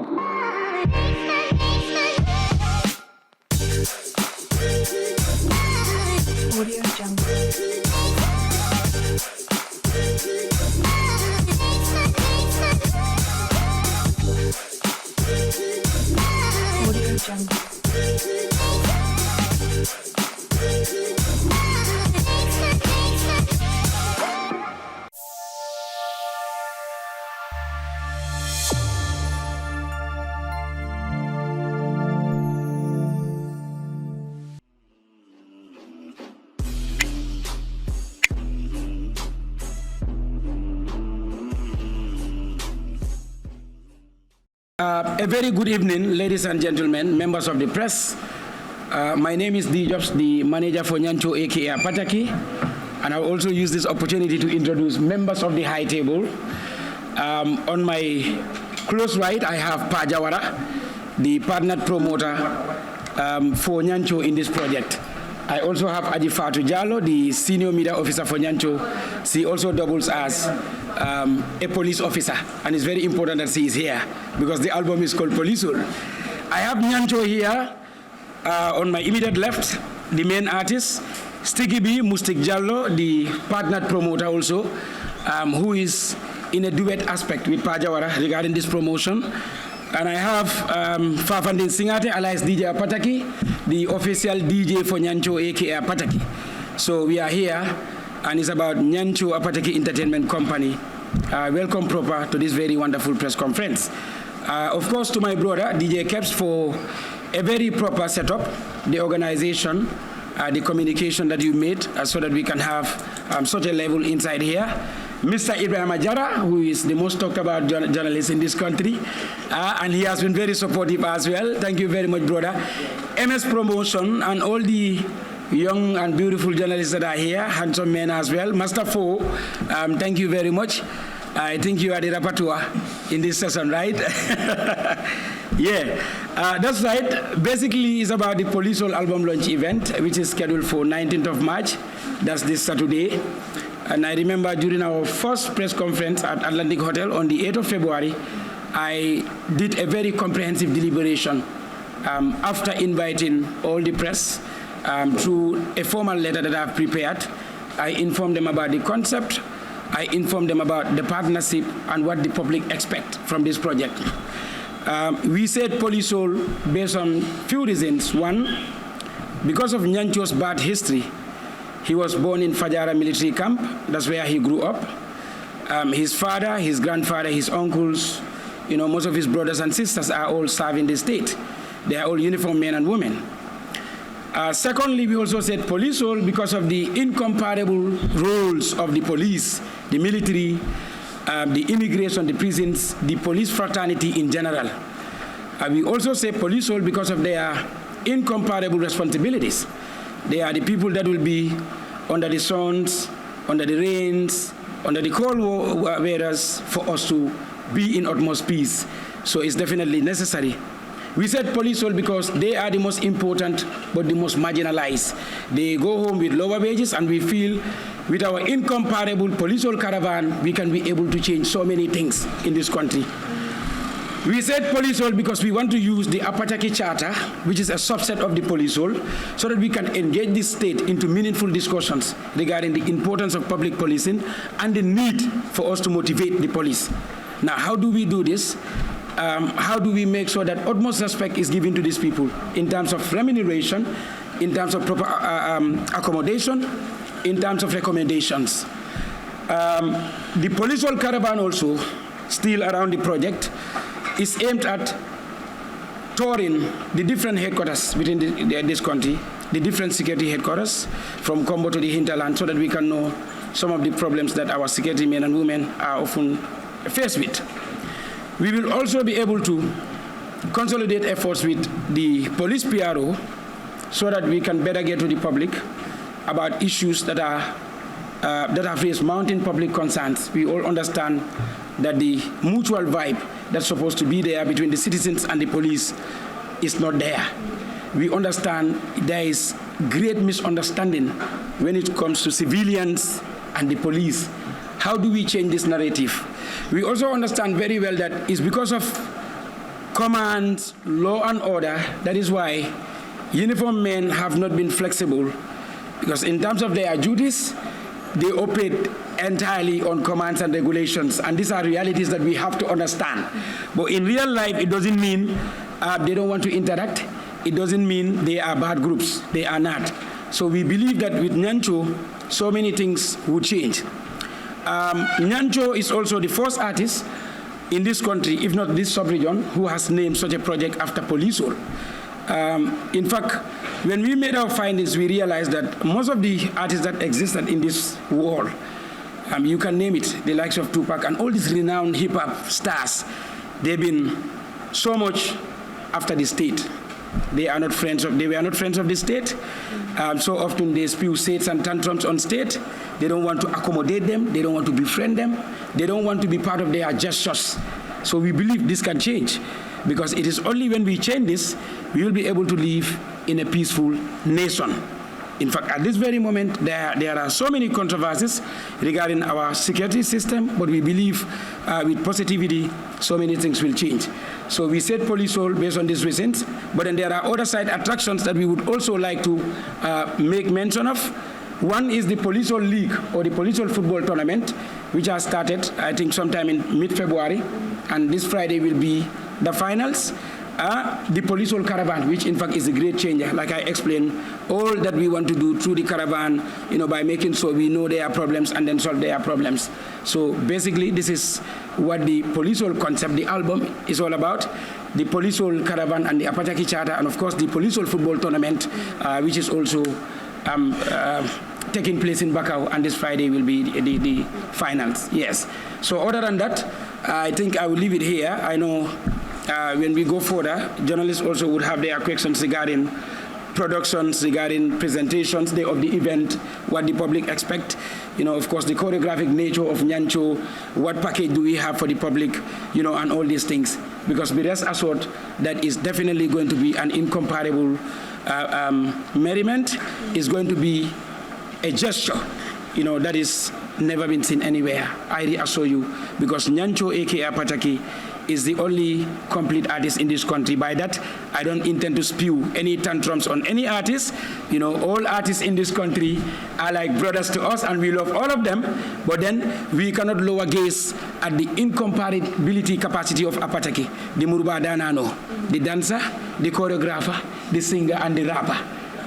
Audio Jungle. Audio Jungle. A very good evening, ladies and gentlemen, members of the press. My name is D. Jobs, the manager for Nyancho, aka Pataki, and I'll also use this opportunity to introduce members of the high table. On my close right, I have Pa Jawara, the partner promoter for Nyancho in this project. I also have Aji Fatou Jallo, the senior media officer for Nyancho. She also doubles as a police officer, and it's very important that she is here because the album is called Polisol. I have Nyancho here on my immediate left, the main artist, Sticky B, Mustik Jallo, the partner promoter also, who is in a duet aspect with Pajawara regarding this promotion. And I have Fafandin Singate, alias DJ Pataki, the official DJ for Nyancho, aka Pataki. So we are here, and it's about Nyancho Apataki Entertainment Company. Welcome proper to this very wonderful press conference. Of course, to my brother, DJ Keps, for a very proper setup, the organization, the communication that you made so that we can have such a level inside here. Mr. Ibrahim Ajara, who is the most talked about journalist in this country, and he has been very supportive as well. Thank you very much, brother. MS Promotion and all the young and beautiful journalists that are here, handsome men as well. Master Fo, thank you very much. I think you are the rapporteur in this session, right? Yeah, that's right. Basically, it's about the Polisol album launch event, which is scheduled for 19th of March. That's this Saturday. And I remember during our first press conference at Atlantic Hotel on the 8th of February, I did a very comprehensive deliberation after inviting all the press through a formal letter that I've prepared. I informed them about the concept. I informed them about the partnership and what the public expect from this project. We said Polisol based on few reasons. One, because of Nyancho's bad history. He was born in Fajara military camp. That's where he grew up. His father, his grandfather, his uncles, most of his brothers and sisters are all serving the state. They are all uniformed men and women. Secondly, we also said Polisol because of the incomparable roles of the police, the military, the immigration, the prisons, the police fraternity in general. We also say Polisol because of their incomparable responsibilities. They are the people that will be under the suns, under the rains, under the cold weathers for us to be in utmost peace. So it's definitely necessary. We said Polisol because they are the most important but the most marginalized. They go home with lower wages, and we feel with our incomparable Polisol caravan, we can be able to change so many things in this country. We said Polisol because we want to use the Apataki Charter, which is a subset of the Polisol, so that we can engage the state into meaningful discussions regarding the importance of public policing and the need for us to motivate the police. Now, how do we do this? How do we make sure that utmost respect is given to these people in terms of remuneration, in terms of proper accommodation, in terms of recommendations? The Polisol caravan also, still around the project, is aimed at touring the different headquarters within this country, the different security headquarters, from Combo to the hinterland, so that we can know some of the problems that our security men and women are often faced with. We will also be able to consolidate efforts with the police PRO so that we can better get to the public about issues that have raised mounting public concerns. We all understand that the mutual vibe that's supposed to be there between the citizens and the police is not there. We understand there is great misunderstanding when it comes to civilians and the police. How do we change this narrative? We also understand very well that it's because of commands law and order. That is why uniformed men have not been flexible, because in terms of their duties, they operate entirely on commands and regulations, and these are realities that we have to understand. But in real life, it doesn't mean they don't want to interact. It doesn't mean they are bad groups. They are not. So we believe that with Nyancho, so many things would change. Nyancho is also the first artist in this country, if not this sub-region, who has named such a project after Polisol. In fact, when we made our findings, we realized that most of the artists that existed in this world, you can name it, the likes of Tupac and all these renowned hip-hop stars, they've been so much after the state. They were not friends of the state. So often they spew states and tantrums on state. They don't want to accommodate them. They don't want to befriend them. They don't want to be part of their gestures. So we believe this can change, because it is only when we change this, we will be able to live in a peaceful nation. In fact, at this very moment, there are so many controversies regarding our security system, but we believe with positivity, so many things will change. So we said Polisol based on these reasons, but then there are other side attractions that we would also like to make mention of. One is the Polisol League, or the Polisol football tournament, which has started, I think, sometime in mid-February, and this Friday will be the finals. The Polisol caravan, which in fact is a great changer. Like I explained, all that we want to do through the caravan, by making sure we know their problems and then solve their problems. So basically, this is what the Polisol concept, the album, is all about. The Polisol caravan and the Apataki Charter, and of course the Polisol football tournament, which is also taking place in Bakau, and this Friday will be the finals. Yes. So other than that, I think I will leave it here. I know when we go further, journalists also would have their questions regarding productions, regarding presentations of the event, what the public expect, of course, the choreographic nature of Nyancho, what package do we have for the public, and all these things. Because be rest assured that is definitely going to be an incomparable merriment. Is going to be a gesture, that is never been seen anywhere. I reassure you, because Nyancho, aka Pataki, is the only complete artist in this country. By that, I don't intend to spew any tantrums on any artist. All artists in this country are like brothers to us, and we love all of them. But then we cannot lower gaze at the incomparability capacity of Apataki, the Muruba Danano, the dancer, the choreographer, the singer, and the rapper.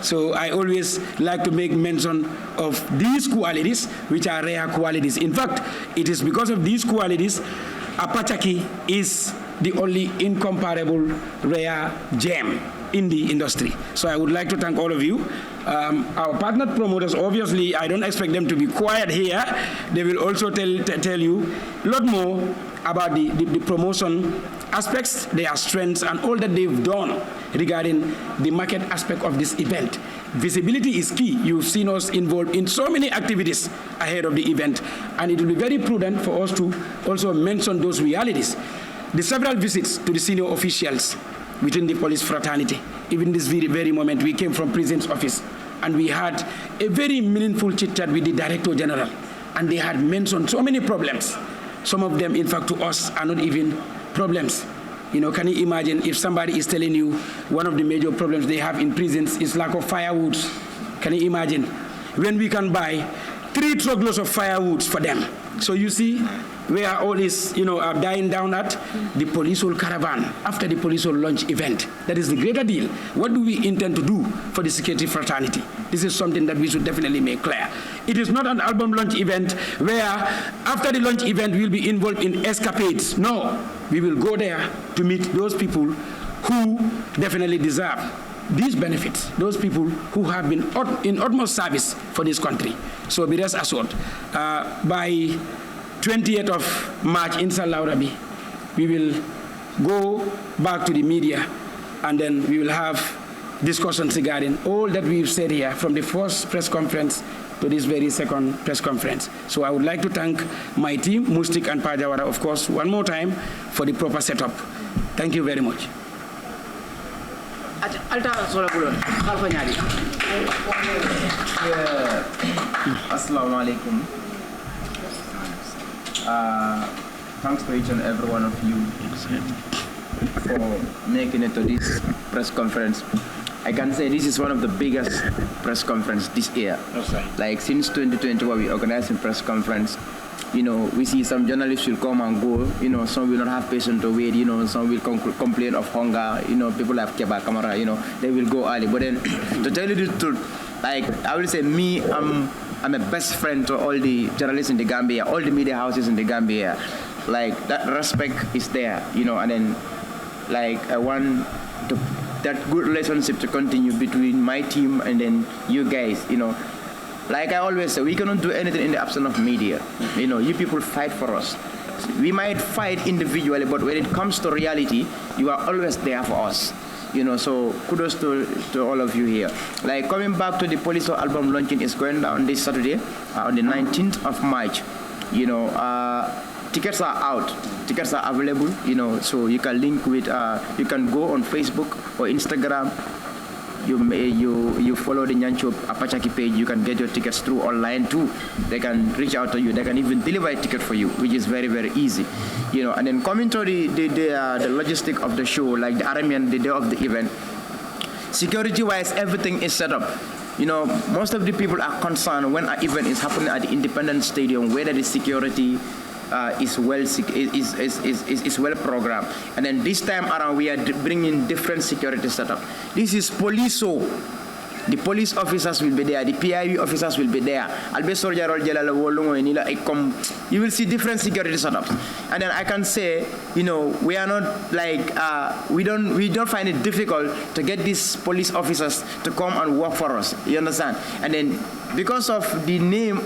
So I always like to make mention of these qualities, which are rare qualities. In fact, it is because of these qualities Apataki is the only incomparable rare gem in the industry. So I would like to thank all of you. Our partner promoters, obviously, I don't expect them to be quiet here. They will also tell you a lot more about the promotion aspects, their strengths, and all that they've done regarding the market aspect of this event. Visibility is key. You've seen us involved in so many activities ahead of the event, and it will be very prudent for us to also mention those realities. The several visits to the senior officials within the police fraternity. Even this very moment, we came from President's office, and we had a very meaningful chit-chat with the Director General, and they had mentioned so many problems. Some of them, in fact, to us are not even problems. Can you imagine if somebody is telling you one of the major problems they have in prisons is lack of firewood? Can you imagine? When we can buy 3 truckloads of firewood for them. So you see where all this, are dying down at the Polisol caravan after the Polisol launch event. That is the greater deal. What do we intend to do for the security fraternity? This is something that we should definitely make clear. It is not an album launch event where after the launch event we'll be involved in escapades. No, we will go there to meet those people who definitely deserve these benefits, those people who have been in utmost service for this country. So be rest assured, by 20th of March, inshallah Rabbi, we will go back to the media, and then we will have discussions regarding all that we've said here from the first press conference to this very second press conference. So I would like to thank my team, Mustik and Pajawara, of course, one more time for the proper setup. Thank you very much. Assalamu alaikum. Thanks to each and every one of you for making it to this press conference. I can say this is one of the biggest press conference this year. That's right. Like since 2020, where we organized a press conference, we see some journalists will come and go. Some will not have patience to wait. Some will complain of hunger. People have Keba Kamara. They will go early. But then, to tell you the truth, like I will say, I'm a best friend to all the journalists in the Gambia, all the media houses in the Gambia. Like that respect is there. And then, like I want that good relationship to continue between my team and then you guys. Like I always say, we cannot do anything in the absence of media. You people fight for us. We might fight individually, but when it comes to reality, you are always there for us. So kudos to all of you here. Like coming back to the Polisol album launching is going down this Saturday on the 19th of March. Tickets are out. Tickets are available. So you can link with. You can go on Facebook or Instagram. You follow the Nyancho Apachaki page. You can get your tickets through online too. They can reach out to you. They can even deliver a ticket for you, which is very, very easy. And then coming to the logistic of the show, like the Aramean, the day of the event, security-wise, everything is set up. Most of the people are concerned when an event is happening at the Independence Stadium, whether the security is well programmed. And then this time around, we are bringing different security setup. This is Polisol. The police officers will be there. The PIU officers will be there. You will see different security setups. And then I can say, we are not like we don't find it difficult to get these police officers to come and work for us. You understand? And then because of the name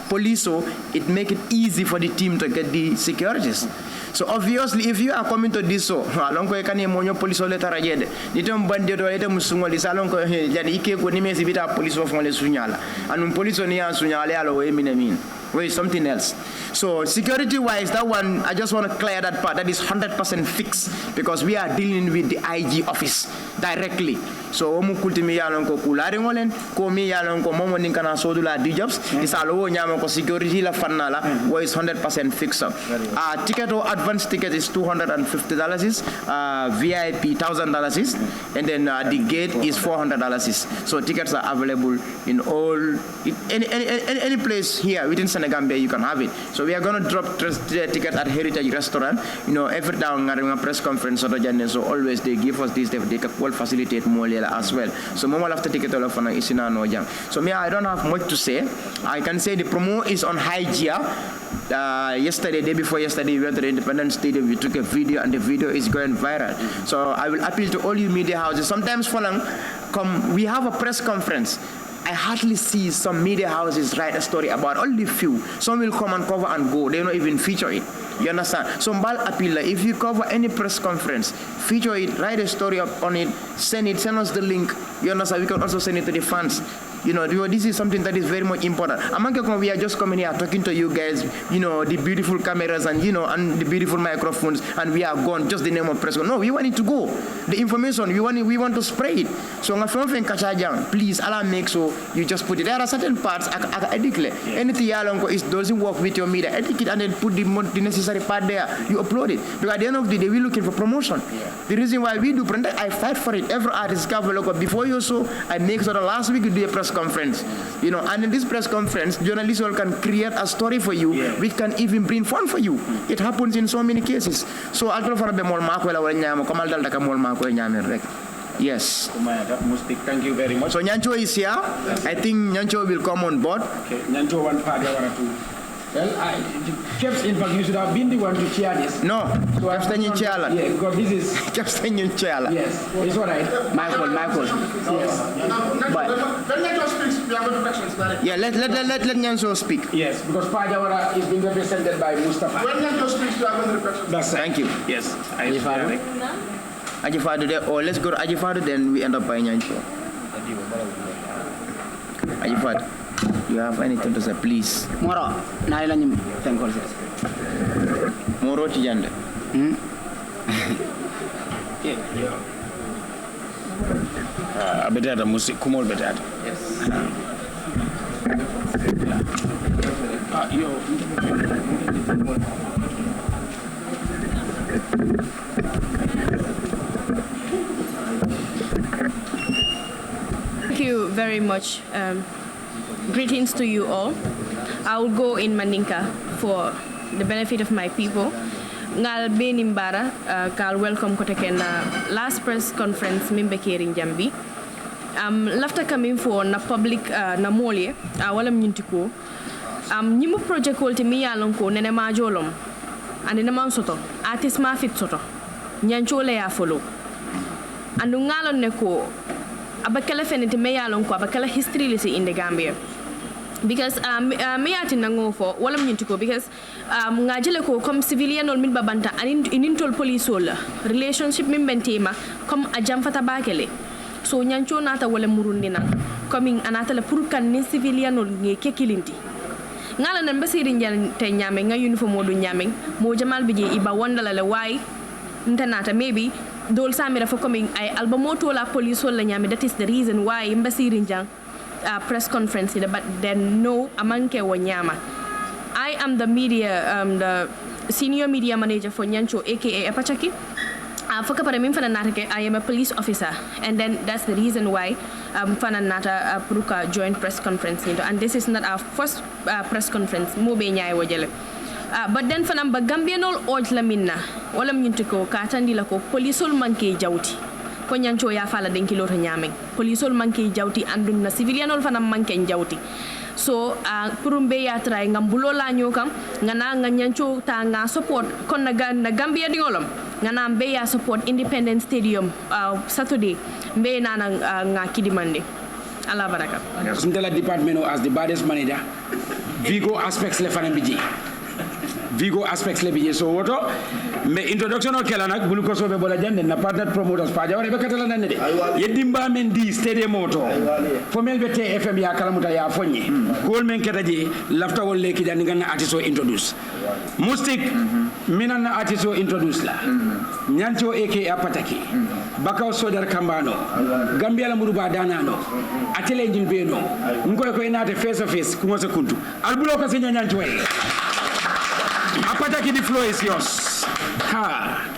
Polisol, it make it easy for the team to get the securities. So obviously, if you are coming to this show, along with any monyo Polisol letter ajede, nitom bandito letter musungo di salon ko jadi ike ko ni mesi bita Polisol fon le sunyala, anun Polisol ni an sunyala alo we minamin. Wait, something else. So security-wise, that one, I just want to clear that part. That is 100% fixed because we are dealing with the IG office directly. So omu kultimi yalon ko kulari ngolen, ko mi yalon ko momo ninkana sodula di jobs. Isalo nyama ko security la fanala, where is 100% fixed up. Ticket or advance ticket is $250 is, VIP $1,000 is, and then the gate is $400 is. So tickets are available in any place here within Senegambia, you can have it. So we are going to drop tickets at Heritage Restaurant. Every time we have a press conference, so always they give us this, they can facilitate more as well. So mama after ticket all of is in no jam. So me, I don't have much to say. I can say the promo is on high gear. Day before yesterday, we went to the Independence Stadium. We took a video, and the video is going viral. So I will appeal to all you media houses. Sometimes, we have a press conference. I hardly see some media houses write a story about only few. Some will come and cover and go. They don't even feature it. You understand? So Mbal appeal, if you cover any press conference, feature it, write a story up on it, send us the link. You understand? We can also send it to the fans. This is something that is very much important. We are just coming here talking to you guys, the beautiful cameras and, and the beautiful microphones, and we are gone, just the name of press. No, we want it to go. The information, we want to spread it. So, please, Allah make so you just put it. There are certain parts, I declare, anything doesn't work with your media, edit it and then put the necessary part there. You upload it. Because at the end of the day, we're looking for promotion. The reason why we do, I fight for it. Every artist cover logo. Before you show, I make sure that last week you do a press conference, and in this press conference, journalists can create a story for you, which can even bring fun for you. It happens in so many cases. So I'll try to more yes. Thank you very much. So Nyancho is here. I think Nyancho will come on board. Okay, Nyancho one part. Well, Caps, in fact, you should have been the one to chair this. No, so Caps in chair. Yeah, because this is Caps in chair. Yes, it's all right. Michael. Yes. But when Nyancho speaks, we are going to questions. Yeah, let Nyancho speak. Yes, because Pajawara is being represented by Mustafa. When Nyancho speaks, we are going to questions. That's right. Thank you. Yes. Ajifado there. Oh, let's go to Ajifado, then we end up by Nyancho. Ajifado, you have anything to say, please? Moro, naila nyim tenkol ses. Moro tijande. Abetata musik kumol betata. Yes. Yo. very much. Greetings to you all. I will go in Mandinka for the benefit of my people. Ngal benimbara kal welcome ko na last press conference mimbe keri Jambi. Lafta coming for na public na molye wala mnyintiko. Nyimu project wolti mi yalon ko nene majolom. Ande na man soto artist ma fit soto. Nyancho le ya follow. Andu ngalon ne ko abakala fenete me yalon ko abakala history lisi in the Gambia. Because me ati nango fo wala mnyintiko because ngajele ko comme civilian ol min babanta inintol polisol relationship min bentema comme ajam fata bakele so nyancho nata wala murundi nan coming anata la pour kan ni civilian ol nge kekilinti ngala nan basiri njal te nyame nga uniform modu nyame mo jamal bije iba wondala le way ntanata maybe dol samira fo coming ay albamoto la polisol la nyame that is the reason why mbasiri njal press conference but then no amanke wanyama. I am the media the senior media manager for Nyancho aka Apachaki. I am a police officer and then that's the reason why Fananata Puruka joint press conference and this is not our first press conference but then fanam ba Gambianol oj la minna wala mnyuntiko katandi lako polisol manke jauti ko Nyancho ya fala den kilo to nyameng polisol manke jawti andum na civilianol fana manke jawti so kurumbe ya try ngambulo la nyokam ngana nga Nyancho ta nga support kon na Gambia dingolom ngana mbe ya support Independence Stadium Saturday mbe na nga kidimande ala baraka Sundela department as the baddest manager Vigo aspects le fana biji Vigo aspects le biji so woto me introduction o kala nak bulu ko sobe bola jande na partner promoters pa jawre be katala nan de yedimba men di stadium moto fo mel be TFM ya kala muta ya fonye gol men ketaji lafta wol leki jandi ganna artisto introduce mustik minan na artisto introduce la Nyancho aka Apataki bakaw sodar kambano Gambia la muruba danano atele njil beno ngoy ko inate face to face ko sa kuntu albulo ko sinya Nyancho Apataki, the floor is yours. Ha.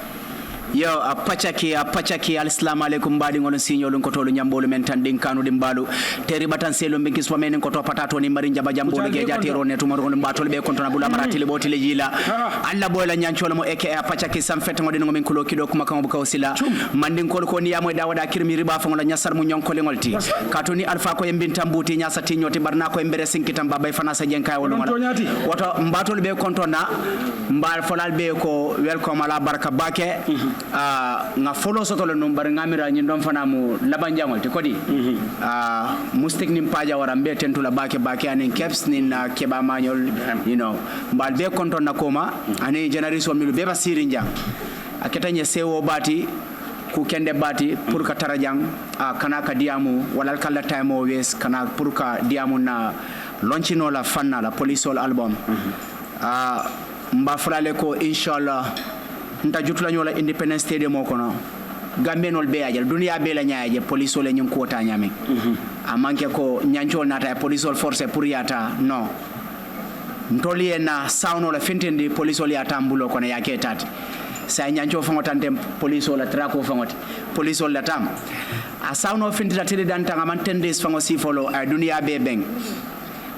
Yo apachaki alislamu alaikum badi ngono sinyo lun kotolu nyambolu mentan dinkanu dimbalu teri batan selo mbinki swamene koto patato ni marinja bajambolu ge jatiro ne tumaro ngono batol be kontona bula marati le boti le jila alla boyla nyancholo mo eke apachaki samfete ngodi ngomin kulo kido kuma kamo buka osila mandin kol ko ni yamoy dawada kirmi riba fa ngola nyasar mu nyonkole ngolti katoni alfa ko yembinta mbuti nyasa tinyoti barna ko embere sinkitam babay fana sa jenkay wolo ngola woto mbatol be kontona mbal folal be ko welcome ala baraka bake nga follow soto le number ngamira nyi ndom fana mu labanjangol te kodi mustik nim paja wara mbe tentu la bake anen caps ni na keba mañol you know mbal be konton na koma ane generation mi be basiri njang aketa nye sewo bati ku kende bati pour ka tarajang kana ka diamu wala kala time o wes kana pour ka diamu na launchino la fanna la polisol album mba frale ko inshallah nta jutula nyola Independence Stadium okono Gambenol be ajal dunia be la nyaaje polisol e nyum kota nyame amanke ko Nyancho nata polisol force pour yata no ntoli na sauno la fintendi polisol yata mbulo kono yake tati sa Nyancho fangotante polisol la trako fangote polisol la tam a sauno fintita tele danta ngaman 10 days fango sifolo a dunia be beng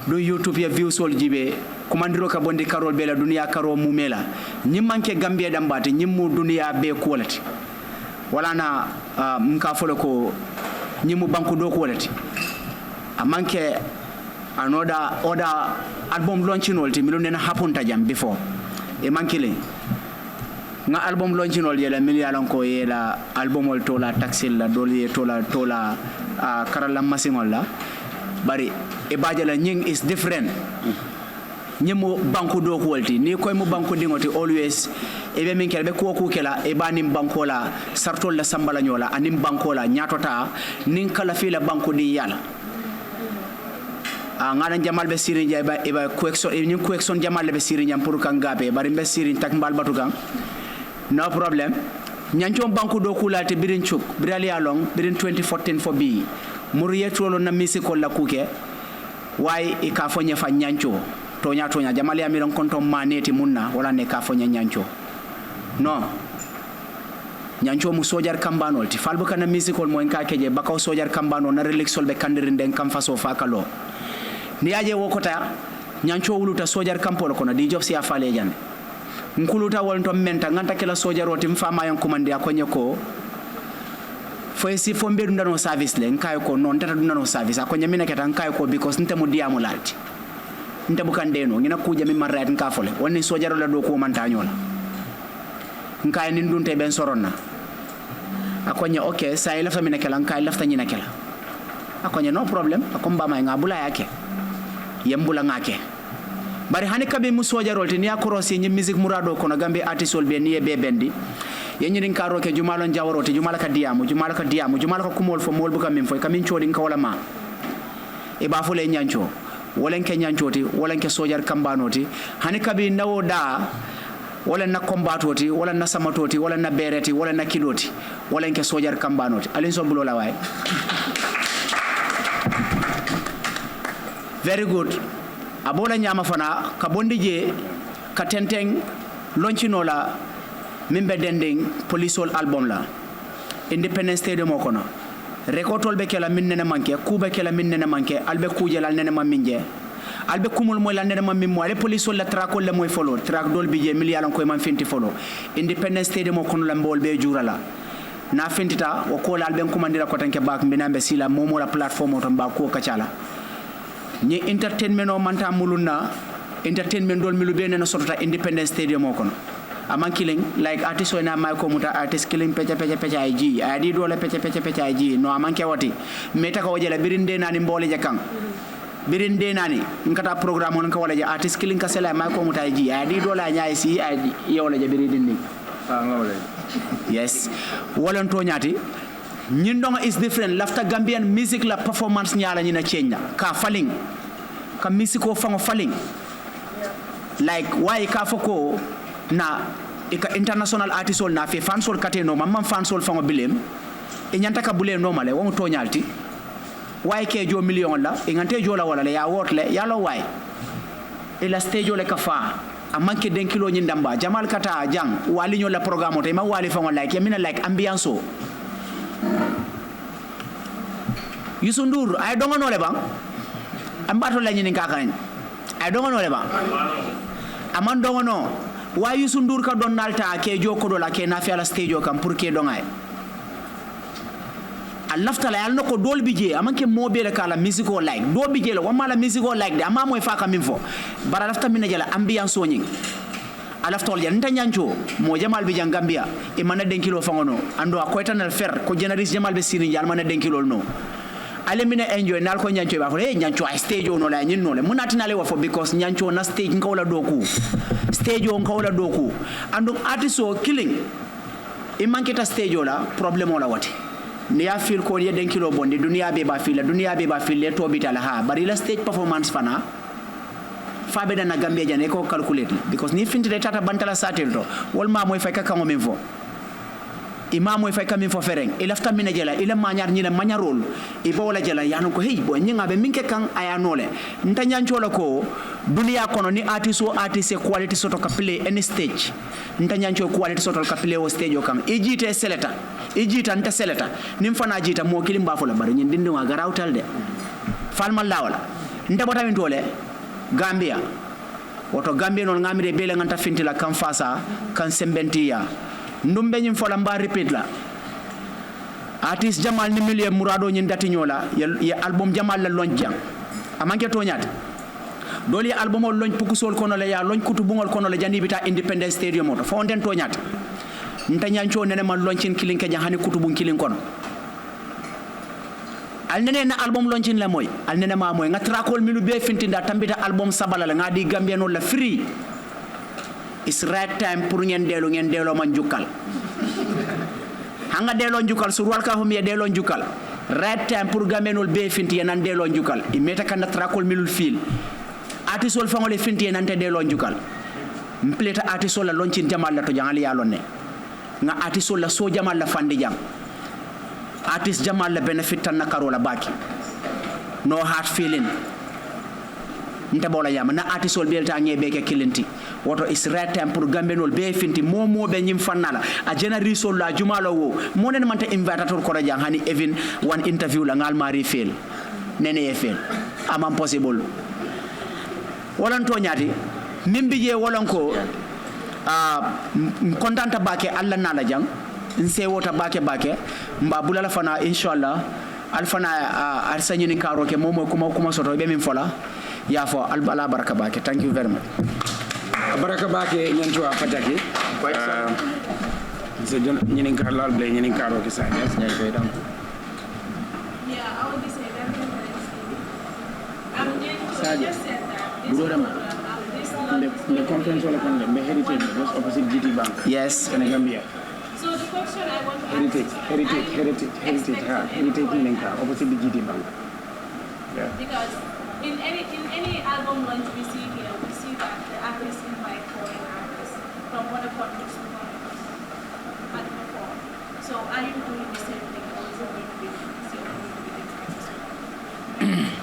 do YouTube ya views sol jibe komandiro ka bondi karol bela dunia karo mumela nyimmanke Gambia dambate nyimmu dunia be quality wala na mka folo ko nyimmu banku do quality amanke order album launching olti milone na happen tajam before e mankile nga album launching ol yela milialon ko yela album ol tola taxil la doli tola karala masingol la bari e bajala nying is different nyimo banku do ko walti ni koy mo banku dingoti always e be min kelbe ko kela e banim bankola sartol la sambala nyola anim bankola nyatota nin kala fi la banku di yala ngana jamal be siri jay ba e ba correction e nyim correction jamal be siri nyam pour kan gabe bari be siri tak mbal batu gang no problem Nyancho banku do kulate birin chuk birali along birin 2014 for B muriyetolo na misiko la kuke why e ka fonya fa Nyancho tonya jamali amiron konto maneti munna wala ne ka fonya Nyancho no Nyancho mu sojar kambanol ti falbu kana musical mo en ka keje bakaw sojar kambano na relexol be kandirinde en kam faso fakalo ni aje wokota Nyancho wuluta sojar kampolo kono di job si afale jande nkuluta wolto menta nganta kala sojar roti mfama yan commande akonye ko fo si fo mbedu ndano service le nkay ko non tata ndano service akonye mina keta nkay ko because nte mo diamu lalti nte bukandeno ngina kuja mi marrat nka fole wonni sojar la do ko manta nyola nkay nin dunte ben soronna akonye okay sa ila famina kala nkay lafta nyina kala akonye no problem akomba may ngabula yake yembula ngake bari hani kabe mu sojarol te ni akorosi nyi music murado kono gambe artisol be ni be bendi yenyi karo ke jumalo njawro te jumala ka diamu jumala ka kumol fo mol buka min fo kamin chodi ka wala ma e ba fo le nyancho wolen ke nyanchoti wolen ke sojar kambanoti hani kabe nawo da wala na kombatoti wala na samatoti wala na bereti wala na kiloti wolen ke sojar kambanoti alin so bulo la way very good abola nyama fana ka bondi je ka tenteng lonchino la mimbe dending polisol album la Independence Stadium okono rekotol be kala minnene manke kuba kala minnene manke albe kuje la nene maminje albe kumul moy la nene mamim mo ale polisol la trakol le moy follow trak dol bi je miliyalan koy man finti follow Independence Stadium okono la mbol be jurala na fintita o ko la albe kumandira ko tanke bak mbinambe sila momo la platform to ba ko kacala ni entertainment o manta muluna entertainment dol milu be nena sotota Independence Stadium o kono aman killing like artist wena may ko muta artist killing pecha ig adi dole pecha ig no aman ke wati meta ko wajela birinde nani mbole je kan birinde nani ngata programme on ko wala je artist killing ka sela may ko muta ig adi dole nyaay si adi yewla je birinde yes wolon to nyati Nyindonga is different. Lafta Gambian music la performance nyala nyina chenya. Ka falling. Ka music o fango falling. Like why ka foko na ika international artist na fe fansol kateno mamman fansol fango bilem. Inyanta ka bule normale won to nyalti. Why ke jo million la ingante jo la wala le ya wot le ya lo why. Ila stage le ka fa. Amanke den kilo nyindamba Jamal kata jang wali nyo la programme to ma wali fango like yamina like ambiance o. Yusundur ay dongo no le bang ambato la nyini kakañ ay dongo no le bang aman dongo no wa Yusundur ka don nalta ke joko do la ke na fi ala stage kam pour ke dongay alafta la yalno ko dol bije amanke mobe le kala musico like do bije le wama la musico like de ama moy fa kam info bara lafta min jala ambiance o nying alaftol ya nta nyancho mo jamal bi jangambia e mana den kilo fangono ando akoytanal fer ko jenaris jamal be sirin yal mana den kilo no ale mina enjoy nal ko nyancho ba fo nyancho a stage no la nyin no le munatina le wa fo because nyancho na stage ngawla doku stage o ngawla doku ando artiso killing e manketa stage la problème la wati ni ya feel ko ye den kilo bonde dunia be ba fil le to bitala ha bari la stage performance fana fabe na Gambia jane ko calculate because ni fintide tata bantala satel to wol ma moy fay ka kango min fo imam moy fay kam min fo fereng e lafta min jela ila mañar ñi la mañarol e bo wala jela yanu ko hey bo ñinga be minke kan aya nole nta ñancho la ko dunia kono ni artiste quality soto ka play any stage nta ñancho quality soto ka play o stage o kam e jite seleta e jita nta seleta nim fana jita mo kilim ba fo la bari ñin dindi wa garawtal de falma lawala nta botamin tole Gambia woto Gambia non ngamire bele nganta fintila kan fasa kan sembentiya ndumbe nyim fola mba repeat la artist Jamal ni milie murado nyin dati nyola ya album Jamal la lonjang amanke to nyata doli album o lonj pukusol kono le ya lonj kutubungol kono le jandi bita Independence Stadium oto fo den to nyata nta nyancho nene man lonchin kilin ke jahani kutubun kilin kono alnene na album launching la moy alnene ma moy ngatra kol milu be fintinda tambita album sabala la ngadi Gambiano la free it's right time pour ngeen delo man jukal hanga delo jukal sur walka hum ye delo jukal right time pour Gambiano be finti nan delo jukal i meta kan natra kol milu fil artisol fangole finti nan te delo jukal mpleta artisol la launching Jamal la to jangali ya lonne nga artisol la so Jamal la fandi jam artist Jamal la benefit tan na karola baki no hard feeling nta bola yama na artisol belta ngebe ke kilenti woto is right time pour gambenol be finti momo be nyim fannala a generation la jumalo wo monen manta invitator ko rajang hani even one interview la ngal mari fail nene e fail am possible wolan to nyati nimbi je wolan ko kontanta bake alla nala jang nse wota bake mba bulala fana inshallah alfana arsanyini karo ke momo kuma soto be min fola ya fo albala baraka bake. Thank you very much. Baraka bake nyancho apataki se nyinin karlal ble nyinin karo ke sa yes nyancho dam. Yeah, I would say that just said that the conference wala kon be heritage was opposite GT Bank. Yes, in Gambia. So the question I want to ask heritage nyinin karo opposite the GT Bank. Yeah. Because in any album launch we see here, we see that the artists invite foreign artists from other countries to come and perform. So are you doing the same thing, or is it going to be the same thing?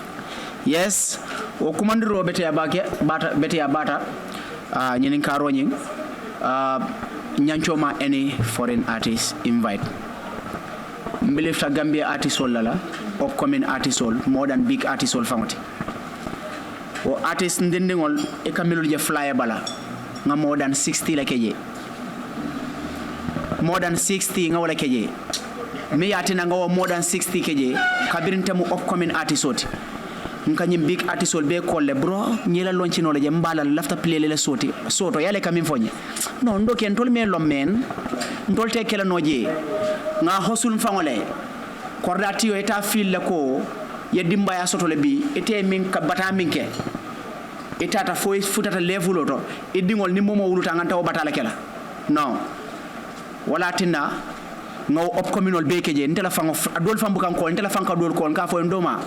Yes, o kumandiro bete ya bata nyinin karo nyin nyancho ma any foreign artist invite mbilifta Gambia artist lala upcoming artist more than big artist famati o artist ndindingol e kamilul je flyer bala nga more than 60 la keje more than 60 nga wala keje mi yatina nga more than 60 keje kabirinte mu upcoming artist nkanyim big artist be kolle bro nyela lonchino le je mbala lafta plele le soto yale kamin fonye non do ken tol me lommen ndol te kala noje nga hosul fangole kordatio eta fil la ko ye dimba ya soto le bi ete min ka bata minke eta ta foy futata level to e dingol ni momo wuluta nganta o batala kala non wala tinna ngaw op communal be keje ntela fango dol fambu kan ko ntela fanka dol ko ka fo ndoma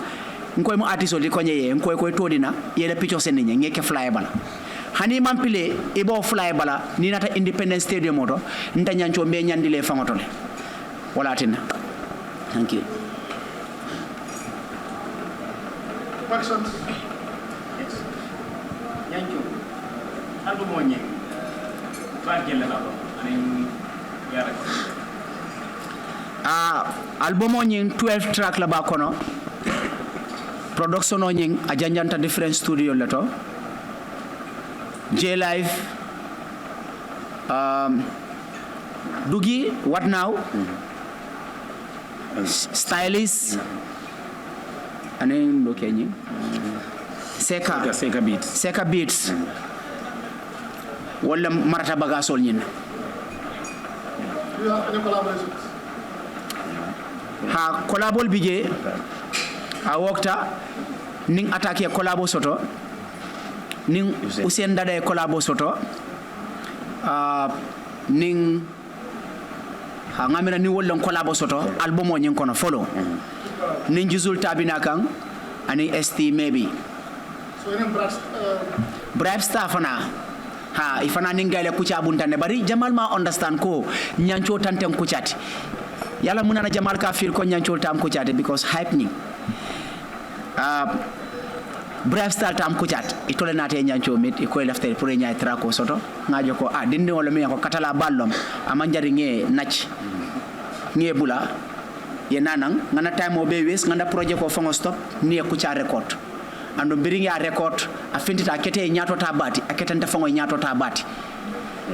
ngoy mo artiste di ko nyeye ngoy koy todina yele picture sen ni ngeke fly bala hani mampile e bo fly bala ni nata Independence Stadium moto nta nyancho be nyandile fangotole wala tinna. Thank you. Questions? Yes. Nyancho albo mo nyi ba jelle la do ani yara ko album o nyin 12 track la ba kono production o nyin a janjanta different studio leto J Live Dugi What Now Stylist ane ndo kenyi Seka Beats wala marata bagasol nyin Do you have any collaborations? ha collabol bije a wokta ning attaque collabo soto ning Usain Dada collabo soto ning ha ngamira ni wollon collabo soto album o nyin kono follow ning juzul tabina kan ani ST maybe So any bribe staff na ha ifana ningale kucha buntane bari jamal ma understand ko nyancho tanten kuchati yalla munana jamal ka feel ko nyancho tam kuchati because hype ni bribe star tam kuchat itole nate nyancho mit e ko laftere pour nyaay trako soto ngajo ko dindi wala mi ko katala ballom amanjari nge natch nge bula ye nanang ngana time o be wes ngana projet ko fango stop ni e kucha record ando biringi a record a fintita kete nyato tabati aketanta fango nyato tabati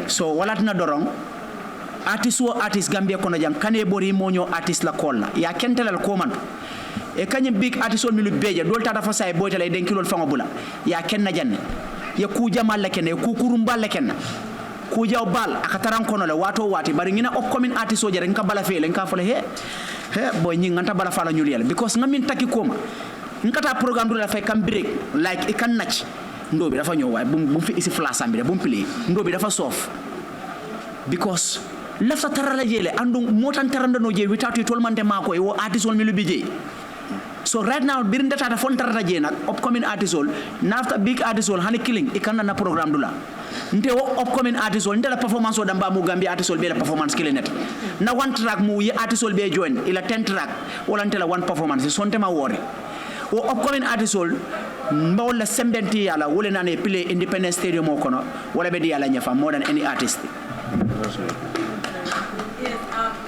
so walatna dorong artist Gambia kono jang kane bori moño artist la kolla ya kentelal ko man e kanyum big artist on milu beje dol tata fa say boytale den kilol fango bula ya kenna janne ya ku jamal la kenne ku kurumbal la kenna ku jaw bal akataran kono le wato wati bari ngina upcoming artist o jere nka bala fele nka fole he boy ñi nganta bala fala ñuliel because ngamin takki koma nkata programme dula fay kam break like e kan natch ndobi dafa ñow way bum fi isi flash ambi bum play ndobi dafa sof because lafta tarala jele andu motan taranda no je witatu tolmante mako e wo artist on mi lubije so right now birin data fon tarata je nak upcoming artist all nafta big artist all hani killing e kan na programme dula nte wo upcoming artist all ndela performance o damba mu Gambia artist all be la performance killing net na one track mu ye artist all be join ila 10 track wala ntela one performance so ntema wori o upcoming artist all mbawla sembenti yala wole nane play Independence Stadium okono wala be di yala nyafa more than any artist. Yes,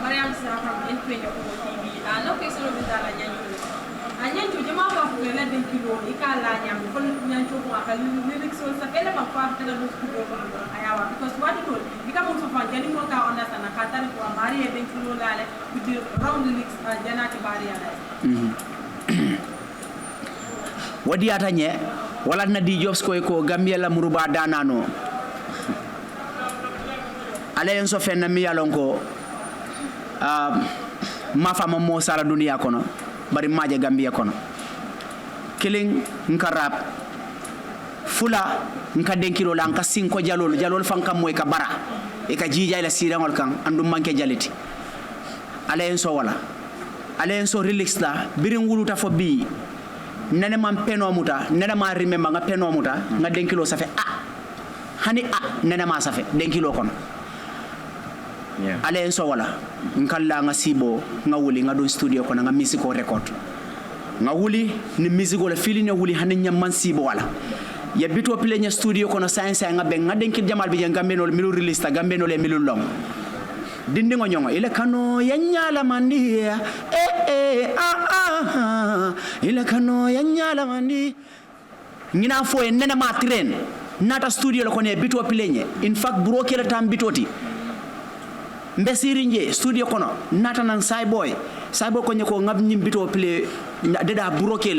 Mariam Sarah from Nyancho TV. No question of that Nyancho jama wa fukela den kilo ikala nyam ko Nyancho ko akali lyrics so sa pele ma fa tela no studio ko ayawa because what it all bikamu so fa jani mo ka understand ka tan ko mari den kilo lale with the round lyrics janati bari ala wadi atanye wala na di jobs ko Gambia la muruba danano ale en so fenna mi yalonko ma fama mo sala dunia kono bari maje Gambia kono killing nka rap fula nka denkilo la nka sinko jalol fanka moy ka bara e ka jija ila sirangol kan andum manke jaliti ale en so wala ale en so relax la birin wuluta fo bi nene man peno muta nene ma remember nga peno muta nga denkilo safe hani nene ma safe denkilo kono ale en so wala nkalla nga sibo nga wuli nga do studio kono nga musical record nga wuli ni musical fili ne wuli hani nyamman sibo wala ya bito plenya studio kono science nga be nga denki jamal bi ngambe no milu release ta gambe no le milu long dindi ngo nyongo ile kano yanyala mandi ile kano yanyala mandi ngina fo en nena ma train nata studio lo kono bito plenya in fact broke la tam bitoti mbesiri nje studio kono nata nan Cyboy ko nyeko ngab nyimbito play deda broke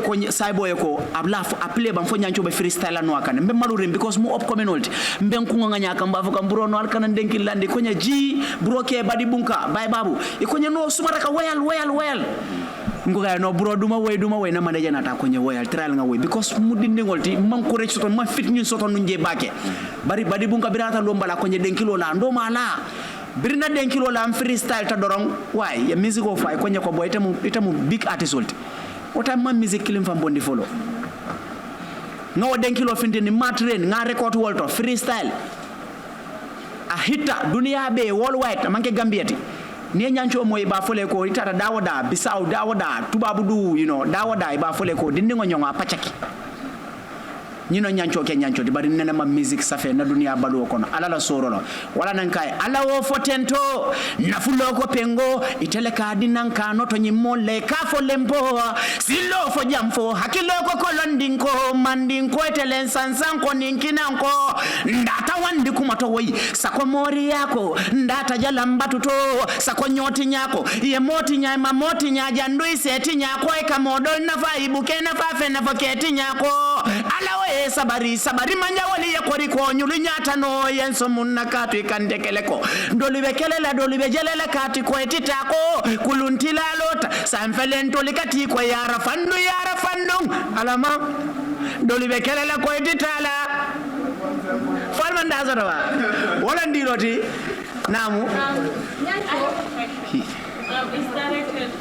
ko Cyboy ko abla appelé bam fo Nyancho be freestyle no akane mbe malurim because mu up community mbe nkunga nganya kamba fuka mburo no alkana denki landi ko nya ji broke badi bunka bay babu e ko nya no sumara ka wayal nguga no bro duma way na manager nata ko nya wayal trial nga way because mu dindingol ti man ko rek soto ma fit ñun soto nunje bake bari badi bunka birata lo mbala ko nya denki lo la ndo mala birina denki lo la am freestyle ta dorong way ya music of fay ko nya ko boy itamu big artist wota man music kilim fam bondi follow no denki lo finde ni matren nga record wolto freestyle a hita dunia be worldwide manke gambiati ni Nyancho moy ba fole ko itata dawada bisaw dawada tubabu du dawada ba fole ko dindi ngo nyonga pachaki ñino Nyancho ke Nyancho di bari nene ma music safe na dunia balu kono ala la sorono wala nan kay ala wo fotento na fulo ko pengo itele ka dinan ka noto nyimmo le ka fo lempo silo fo jamfo hakilo ko kolondin ko mandin ko telen sansan ko ninkinan ko ndata wandi kuma to woyi sako mori yako ndata jalamba tuto sako nyoti nyako ye moti nya ma moti nya jandui seti nyako e kamodol na fa ibuke na fa fe na faketi nyako ala we sabari manja wali ya kori ko nyulu nyata no yenso munna katu ikande keleko dolibe kelela dolibe jelela kati ko etitako kuluntila lota sanfelento likati ko yara fandu alama dolibe kelela ko etitala falman dazarawa wala ndiroti namu is directed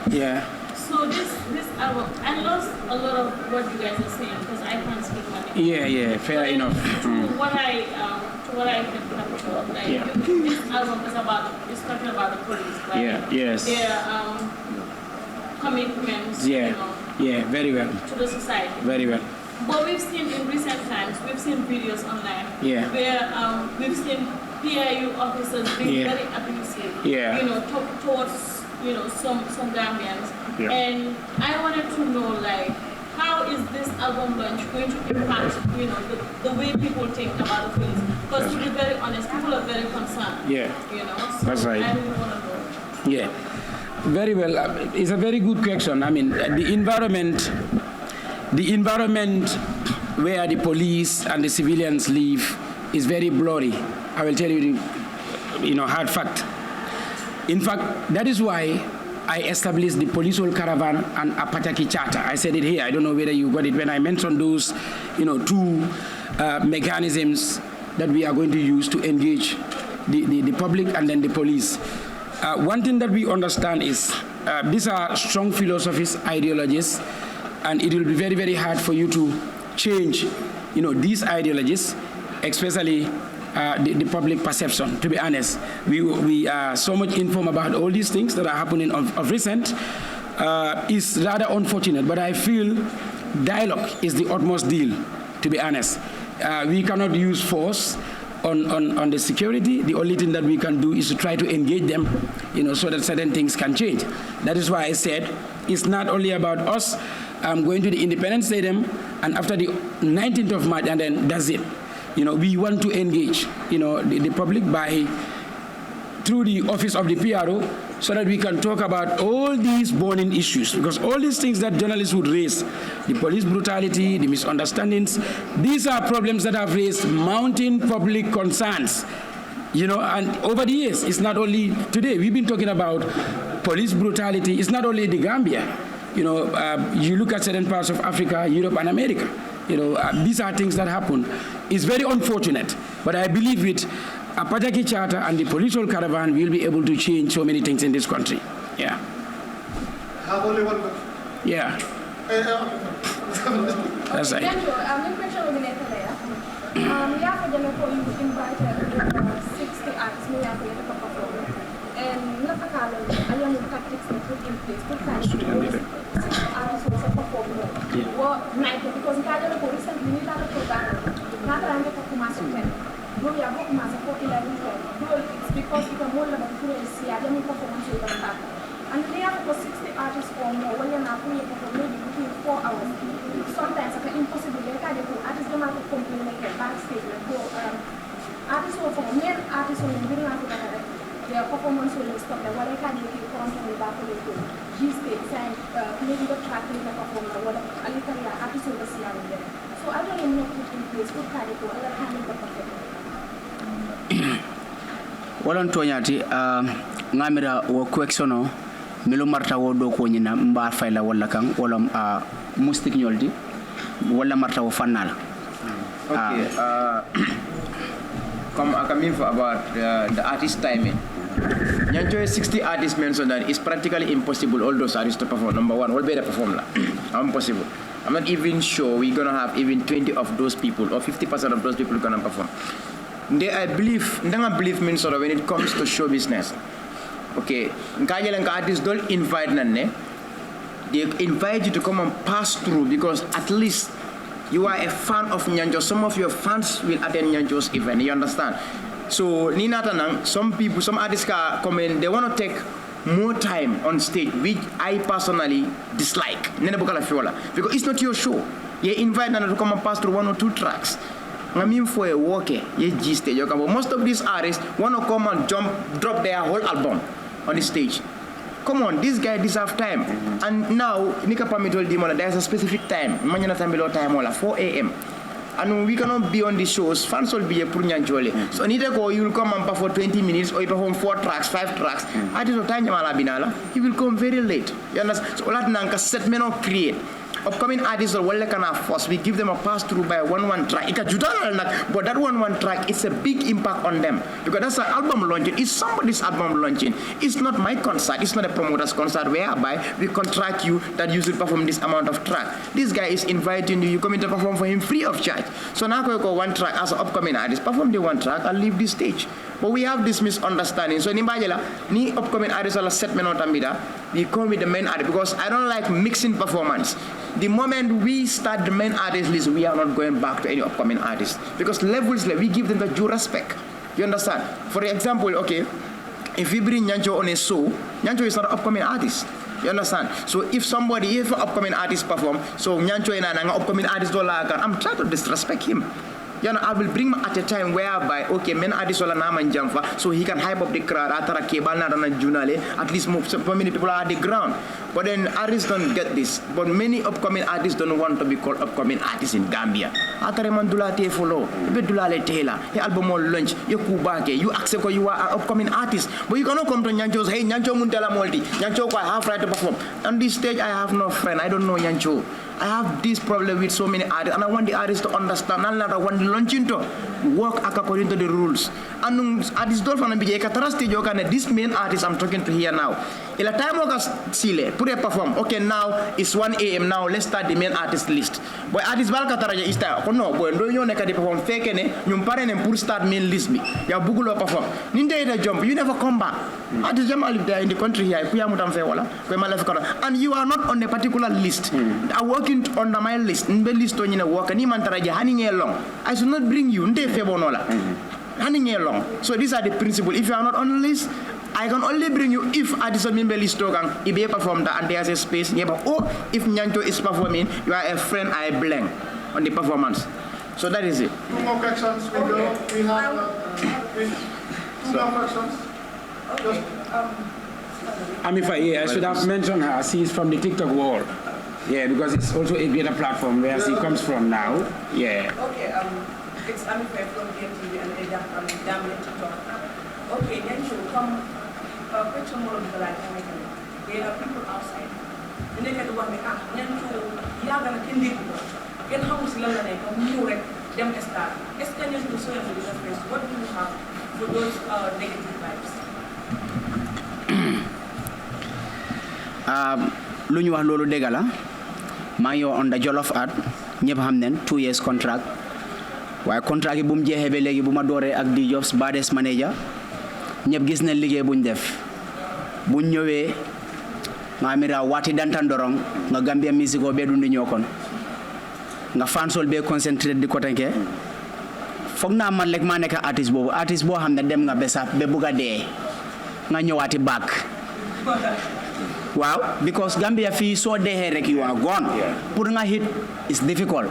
yeah. So this album, I lost a lot of what you guys are saying because I can't speak Malay. Yeah, fair enough. To what I can capture, like this album is talking about the police, right? Yeah, yes. Their commitments, yeah, very well. to the society. Very well. But we've seen in recent times, we've seen videos online where we've seen PIU officers being very abusive, towards some Gambians. Yeah. And I wanted to know, like, how is this album launch going to impact, the way people think about the police? Because to be very honest, people are very concerned. Yeah. So that's right. I really want to know. Yeah. Very well. It's a very good question. I mean, the environment where the police and the civilians live is very blurry. I will tell you the hard fact. In fact, that is why I established the Polisol Caravan and Apataki Charter. I said it here. I don't know whether you got it when I mentioned those, two mechanisms that we are going to use to engage the public and then the police. One thing that we understand is these are strong philosophies, ideologies, and it will be very, very hard for you to change, these ideologies, especially the public perception. To be honest, we are so much informed about all these things that are happening of recent, is rather unfortunate, but I feel dialogue is the utmost deal, to be honest. We cannot use force on the security. The only thing that we can do is to try to engage them, so that certain things can change. That is why I said it's not only about us going to the Independence Stadium and after the 19th of March and then that's it. We want to engage, the public through the office of the PRO so that we can talk about all these burning issues, because all these things that journalists would raise, the police brutality, the misunderstandings, these are problems that have raised mounting public concerns, and over the years, it's not only today, we've been talking about police brutality, it's not only the Gambia, you look at certain parts of Africa, Europe and America, these are things that happen. It's very unfortunate, but I believe with a Pajaki Charter and the Polisol Caravan, we'll be able to change so many things in this country. Yeah. Have only one question. Yeah. That's right. Nyancho, my question will be later there. We have for you invited 60 acts, we have to perform. And not a color, I am in tactics that put in place, put time to 60 artists also perform. What night, because in Kajala Police, we need a program. Not around the performance. No, we are working as a 11 it's because we can hold them to see I don't performance over that. And they have for 60 artists or more when you're not maybe between 4 hours. Sometimes it's impossible. They can't do artists don't have to complain like a backstage. Artists who for men artists who really have to their performance will stop. What they can do is come to the back of the G-stage and maybe the track in the performer, what a little artist will see out there. So I don't even know put in place, put cardiac or other kind of performance. Walon toñati ngamira wo questiono milu marta wo do ko nyina mba fayla wala kan wala mustik nyoldi wala marta wo fannala. Okay, come info about the artist timing. Nyancho 60 artists mentioned that it's practically impossible all those artists to perform. Number one, what better perform la? Impossible. I'm not even sure we're gonna have even 20 of those people or 50% of those people gonna perform. I believe means sort of when it comes to show business. Okay, artists don't invite nanne. They invite you to come and pass through because at least you are a fan of Nyancho. Some of your fans will attend Nyancho's event. You understand? So some artists come in, they want to take more time on stage, which I personally dislike. Because it's not your show. You invite them to come and pass through 1 or 2 tracks. I mean for a walker, most of these artists want to come and drop their whole album on the stage. Come on, this guy deserves time. And now, Nika Pami told him there's a specific time. Manana time below time, 4 a.m. And we cannot be on the shows. Fans will be a Prunyanjole. So neither go, you will come and perform 20 minutes or you perform 4 tracks, 5 tracks. Artist of time binala, he will come very late. You understand? So all that set men or create. Upcoming artists are well can force. We give them a pass through by 1 track. But that 1 track, it's a big impact on them because that's an album launching. It's somebody's album launching. It's not my concert. It's not a promoter's concert whereby we contract you that you should perform this amount of track. This guy is inviting you. You come in to perform for him free of charge. So now you go 1 track as an upcoming artist. Perform the 1 track and leave the stage. But we have this misunderstanding. So ni upcoming artists are set men we call me the main artist because I don't like mixing performance. The moment we start the main artist list, we are not going back to any upcoming artist because levels, we give them the due respect. You understand? For example, okay, if we bring Nyancho on a show, Nyancho is not an upcoming artist. You understand? So if an upcoming artist perform, so Nyancho and an upcoming artist don't like, I'm trying to disrespect him. You know, I will bring him at a time whereby, okay, men artists will naman jamfa, so he can hype up the crowd, at least so many people are at the ground. But then artists don't get this. But many upcoming artists don't want to be called upcoming artists in Gambia. You accept you are an upcoming artist. But you cannot come to Nyancho's, hey, Nyancho Muntela Moldi, Nyancho, I have right to perform. On this stage, I have no friend, I don't know Nyancho. I have this problem with so many artists, and I want the artists to understand. I want the launching to work according to the rules. And artist dolphin and this main artist I'm talking to here now. Ila time sile put perform. Okay, now it's 1 a.m. Now let's start the main artist list. Boy artist bal kataraja ista. No boy do you neka di perform fake ne nyum pare ne pour start main list bi. Ya bugulo perform. Ninde ita jump you never come back. Artist jam live there in the country here. Kuya mutam fe wala. And you are not on a particular list. I working on my list. Nbe list to nyina work ni man taraja hani along. I should not bring you nde fe bonola. Hani along. So these are the principles. If you are not on the list, I can only bring you if Addison Mimbe list togan ibe perform that and there's a space nearby. Or if Nyancho is performing, you are a friend I blank on the performance. So that is it. 2 more questions. We go. We have 2 more questions. Just I should have mentioned her. She is from the TikTok world. Yeah, because it's also a greater platform where she comes from now. Yeah. Okay, it's Amifa from DMTV and Damn TikTok. Okay, then you come question more of the like there are people outside. And they can do what they are. Then you are going to kill people. Get house London and come new them start. Explain to so the face. What do you have for those negative vibes? lu ñu wax loolu dégg la maa ngi on the Jollof Art ñëpp xam nañ 2 years contract waaye contract yi bu mu jeexee ba léegi bu ma dooree ak di Jobs Bades manager ñëpp gis nañ liggéey buñ def buñ ñëwee nga mira waati dantan dorong nga Gambia music o be dundi ñokon nga fansol be concentrate di kotanke foog naa man lek maa nekk artiste boo xam ne dem nga besa be buga dee nga ñëwaati back wow, because Gambia fee so dehe rek you are gone. Pour nga hit is difficult.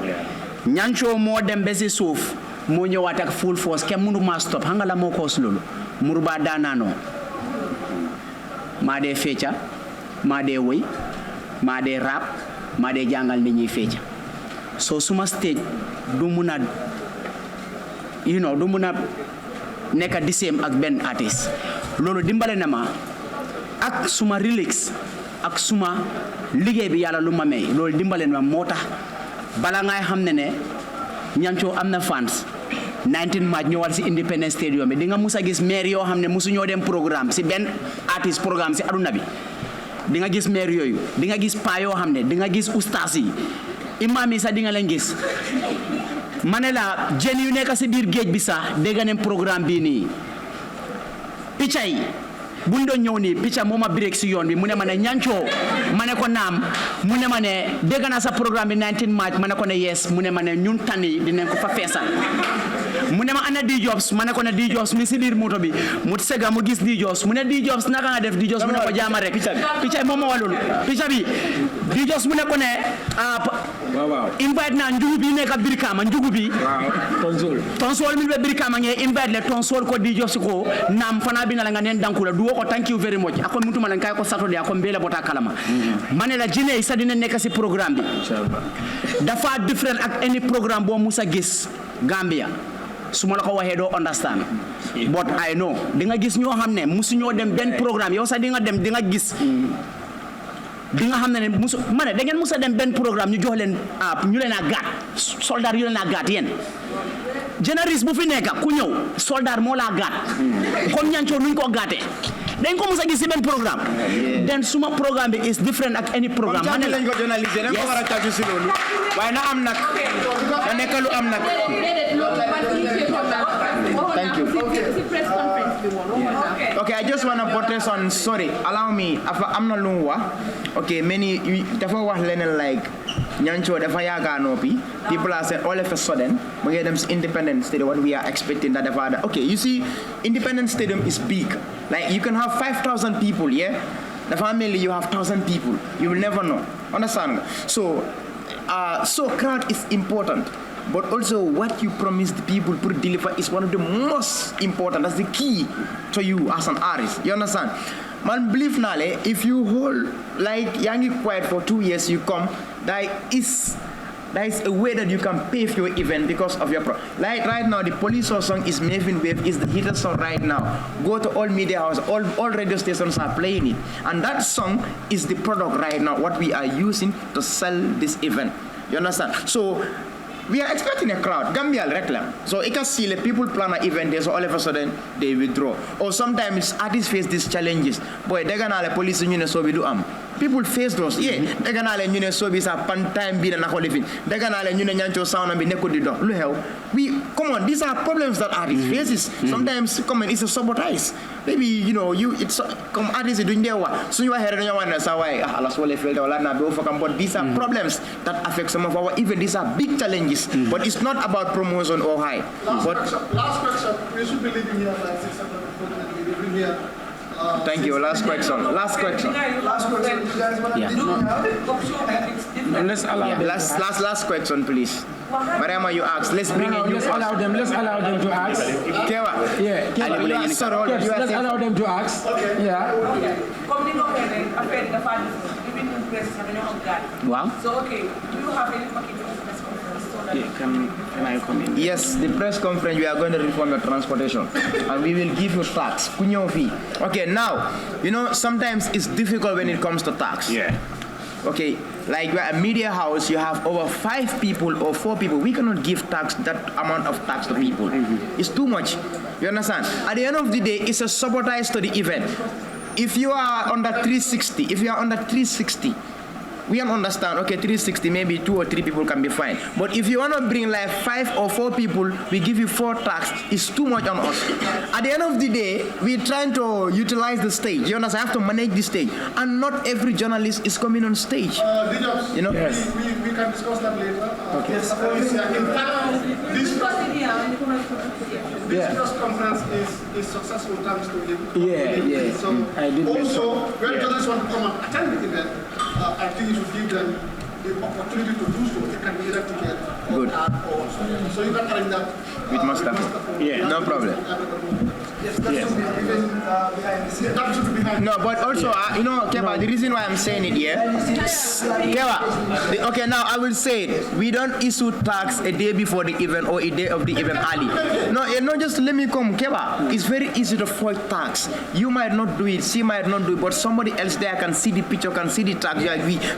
Nyancho mo dem besi souf mo ñëwaat ak full force ke mënu ma stop hanga la mo ko lolu muruba danano ma de fecha ma de woy ma de rap ma de jangal nit ñi fecha so suma stage du mëna du mëna nekk di same ak ben artist lolu dimbalé na ma ak suma relax ak suma liggéey bi yàlla lu ma may loolu dimbaleen ma moo tax bala ngay xam ne Nyancho am na fans 19 March ñëwal si Independence Stadium bi di nga mus a gis maire yoo xam ne musu ñoo dem programme si benn artiste programme si aduna bi di nga gis maire yooyu di nga gis pa yoo xam ne di nga gis ustaas yi imam yi sax di nga leen gis ma ne la jën yu nekk si biir géej bi sax dégg nañ programme bii nii picca yi bundo ñëw ni picca moma break si yoon bi mu ne ma ne Nyancho ma ne ko naam mu ne ma ne dégg naa sa programme bi 19 March ma ne ko ne yes mu ne ma ne ñun tani dinañ ko fa feesal mu ne ma ana di Jobs ma ne ko ne di Jobs mi si biir moto bi mu sega mu gis di Jobs mu ne di Jobs naka nga def di Jobs mu ne ko jaama rek picca moom ma walul picca bi di Jobs mu ne ko ne waaw invite na njugu bi nekk Birkama njugu bi tonsol mi be Birkama nge invite le tonsol ko di Jobs ko naam fana bi na la nga nen dankula du ko thank you very much ako mutuma lan kay ko Saturday ako mbele bota kalama manela jine isa dina nekk ci programme bi dafa different ak any programme bo musa gis Gambia suma la ko waxe do understand but I know di nga gis ñoo xamne musu ñoo dem ben programme yow sa di nga dem di nga gis di nga xamne musu mané da ngeen musa dem ben programme ñu jox leen ñu leena gat soldat yu leena gat yeen généraliste bu fi nekk ku ñëw soldat moo la gat comme Nyancho nuñ ko gaté dañ ko musa gis ci ben programme then suma programme bi is different ak any programme mané lañ ko journaliser dañ ko wara taju ci lolu waye na am nak da nekk lu am nak thank you okay I just want to buttress on sorry allow me am na lu wax okay many dafa wax leneen like Nyancho dafa yaga nopi people are saying all of a sudden we get them Independence Stadium what we are expecting that dafa okay you see Independence Stadium is big like you can have 5,000 people yeah the family you have 1,000 people you will never know understand so crowd is important but also what you promise the people to deliver is one of the most important that's the key to you as an artist you understand man believe nale if you hold like yangi quiet for 2 years you come that is a way that you can pay for your event because of your like right now the Polisol song is Maven Wave is the hitter song right now go to all media house all radio stations are playing it and that song is the product right now what we are using to sell this event you understand so we are expecting a crowd. Gambia reclam. So you can see the people plan an event there, so all of a sudden they withdraw. Or sometimes artists face these challenges. Boy, they're gonna the police union so we do people face those. Yeah, they're gonna let you know so we sa pan time be na ko living. They're gonna let you know Nyancho sound and be neko di do. Look how we come on. These are problems that artists faces. Sometimes come on, it's a sabotage. Maybe you know it's come artists doing their work. So you are here and you want to say why alas wale failed or na be overcome. But these are problems that affect some of our even. These are big challenges. But it's not about promotion or high. Last question. We should be leaving here like 6 o'clock. We leaving here. Thank you. Last question. Last question. You guys want to Let's allow them. Last question, please. Mariama, you ask. Let's bring in you. Let's allow them to ask. Kewa. Yeah, Kewa. Yes, let's allow them to ask. Okay. Yeah. Wow. So, okay, do you have any package for the press conference? So that Can I come in? Yes, the press conference, we are going to reform your transportation. And we will give you tax. Kunyo fee. Okay, now, you know, sometimes it's difficult when it comes to tax. Yeah. Okay, like we're a media house, you have over 5 people or 4 people. We cannot give tax, that amount of tax to people. It's too much. You understand? At the end of the day, it's a sabotage to the event. If you are under 360, we can understand, okay, 360, maybe 2 or 3 people can be fine. But if you want to bring like 5 or 4 people, we give you 4 tax, it's too much on us. At the end of the day, we're trying to utilize the stage. You understand? I have to manage the stage. And not every journalist is coming on stage. You know? Yes. We can discuss that later. Okay. This press conference is successful thanks to him. Yeah. So I did also, when journalists want to come and attend the event, I think you should give them the opportunity to do so. It can be either ticket or card or so you can arrange that With Master. Yeah. No problem. Yes, that should be even behind the scenes. That should be behind. No, but also, you know, Keba, the reason why I'm saying it here, Keba, okay, now I will say it. We don't issue tax a day before the event or a day of the event early. No, just let me come, Keba. It's very easy to avoid tax. You might not do it, she might not do it, but somebody else there can see the picture, can see the tax.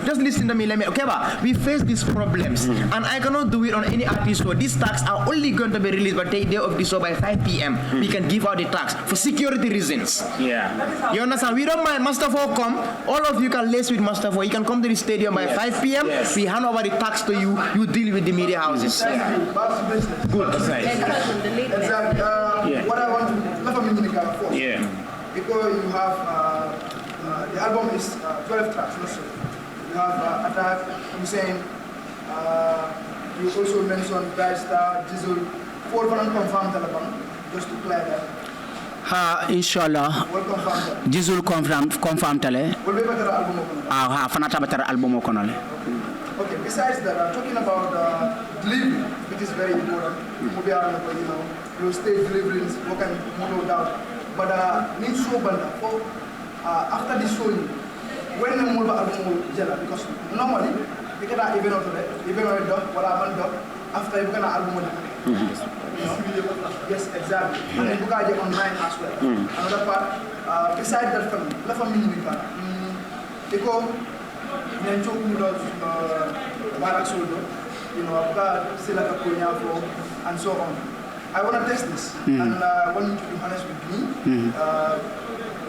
Just listen to me, Keba, we face these problems, and I cannot do it on any artist show. These tax are only going to be released by the day of the show by 5 p.m. We can give out the tax for security reasons. Yeah. You understand? We don't mind Mustafa come. All of you can lace with Mustafa. You can come to the stadium by 5 p.m. Yes. We hand over the tax to you. You deal with the media houses. Good. Exactly. What I want to let me indicate first. Yeah. Because you have the album is 12 tracks. No, so you have Attack, Hussein. You also mentioned Bright Star, Jizzle. 4 confirmed album. Just to clear that. Inshallah. Jizzle confirm tale. Fanata batara album okonale. Okay, besides that, I'm talking about delivery, which is very important. You stage deliveries, no doubt. But need show banda for after the show, when the move album jela, because normally we can have even on dog, after you can album. Yes, exactly. And then you can get online as well. Another part, besides that, la famille because Nyancho Polisol, and so on. I want to test this, and I want you to be honest with me.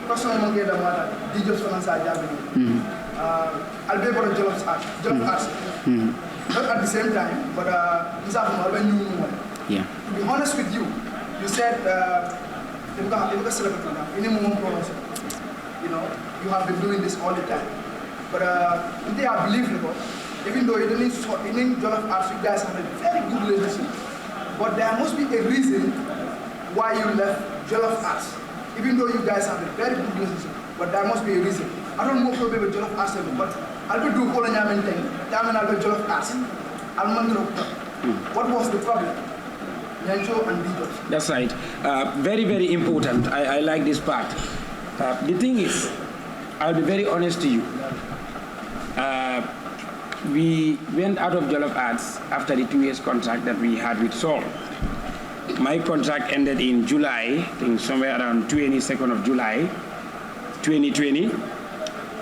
Personally, I'm just I'll be able to Jollof Arts. Not at the same time, but Yeah. to be honest with you, you said you have been doing this all the time. But today I believe even though you don't need Jollof Arts, you guys have a very good relationship. But there must be a reason why you left Jollof Arts. Even though you guys have a very good relationship, but there must be a reason. I don't know probably with Jollof Arts, but I'll be doing all the Jollof Arts. What was the problem? Nyancho and Dijos. That's right. Very, very important. I like this part. The thing is, I'll be very honest to you. We went out of Jollof Arts after the 2 years contract that we had with Sol. My contract ended in July, I think somewhere around 22nd of July, 2020.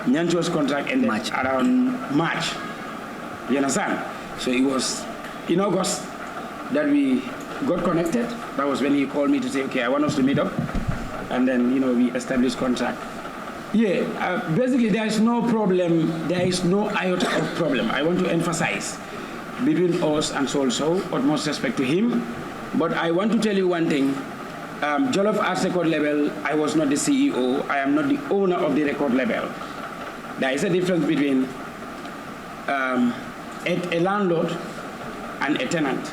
Nyancho's contract ended around March. You understand? So it was in August that we got connected. That was when he called me to say, okay, I want us to meet up. And then, we established contact. Yeah, basically there is no problem, there is no iota of problem. I want to emphasize between us and so, utmost respect to him. But I want to tell you one thing. Jollof Arts record label, I was not the CEO. I am not the owner of the record label. There is a difference between a landlord and a tenant.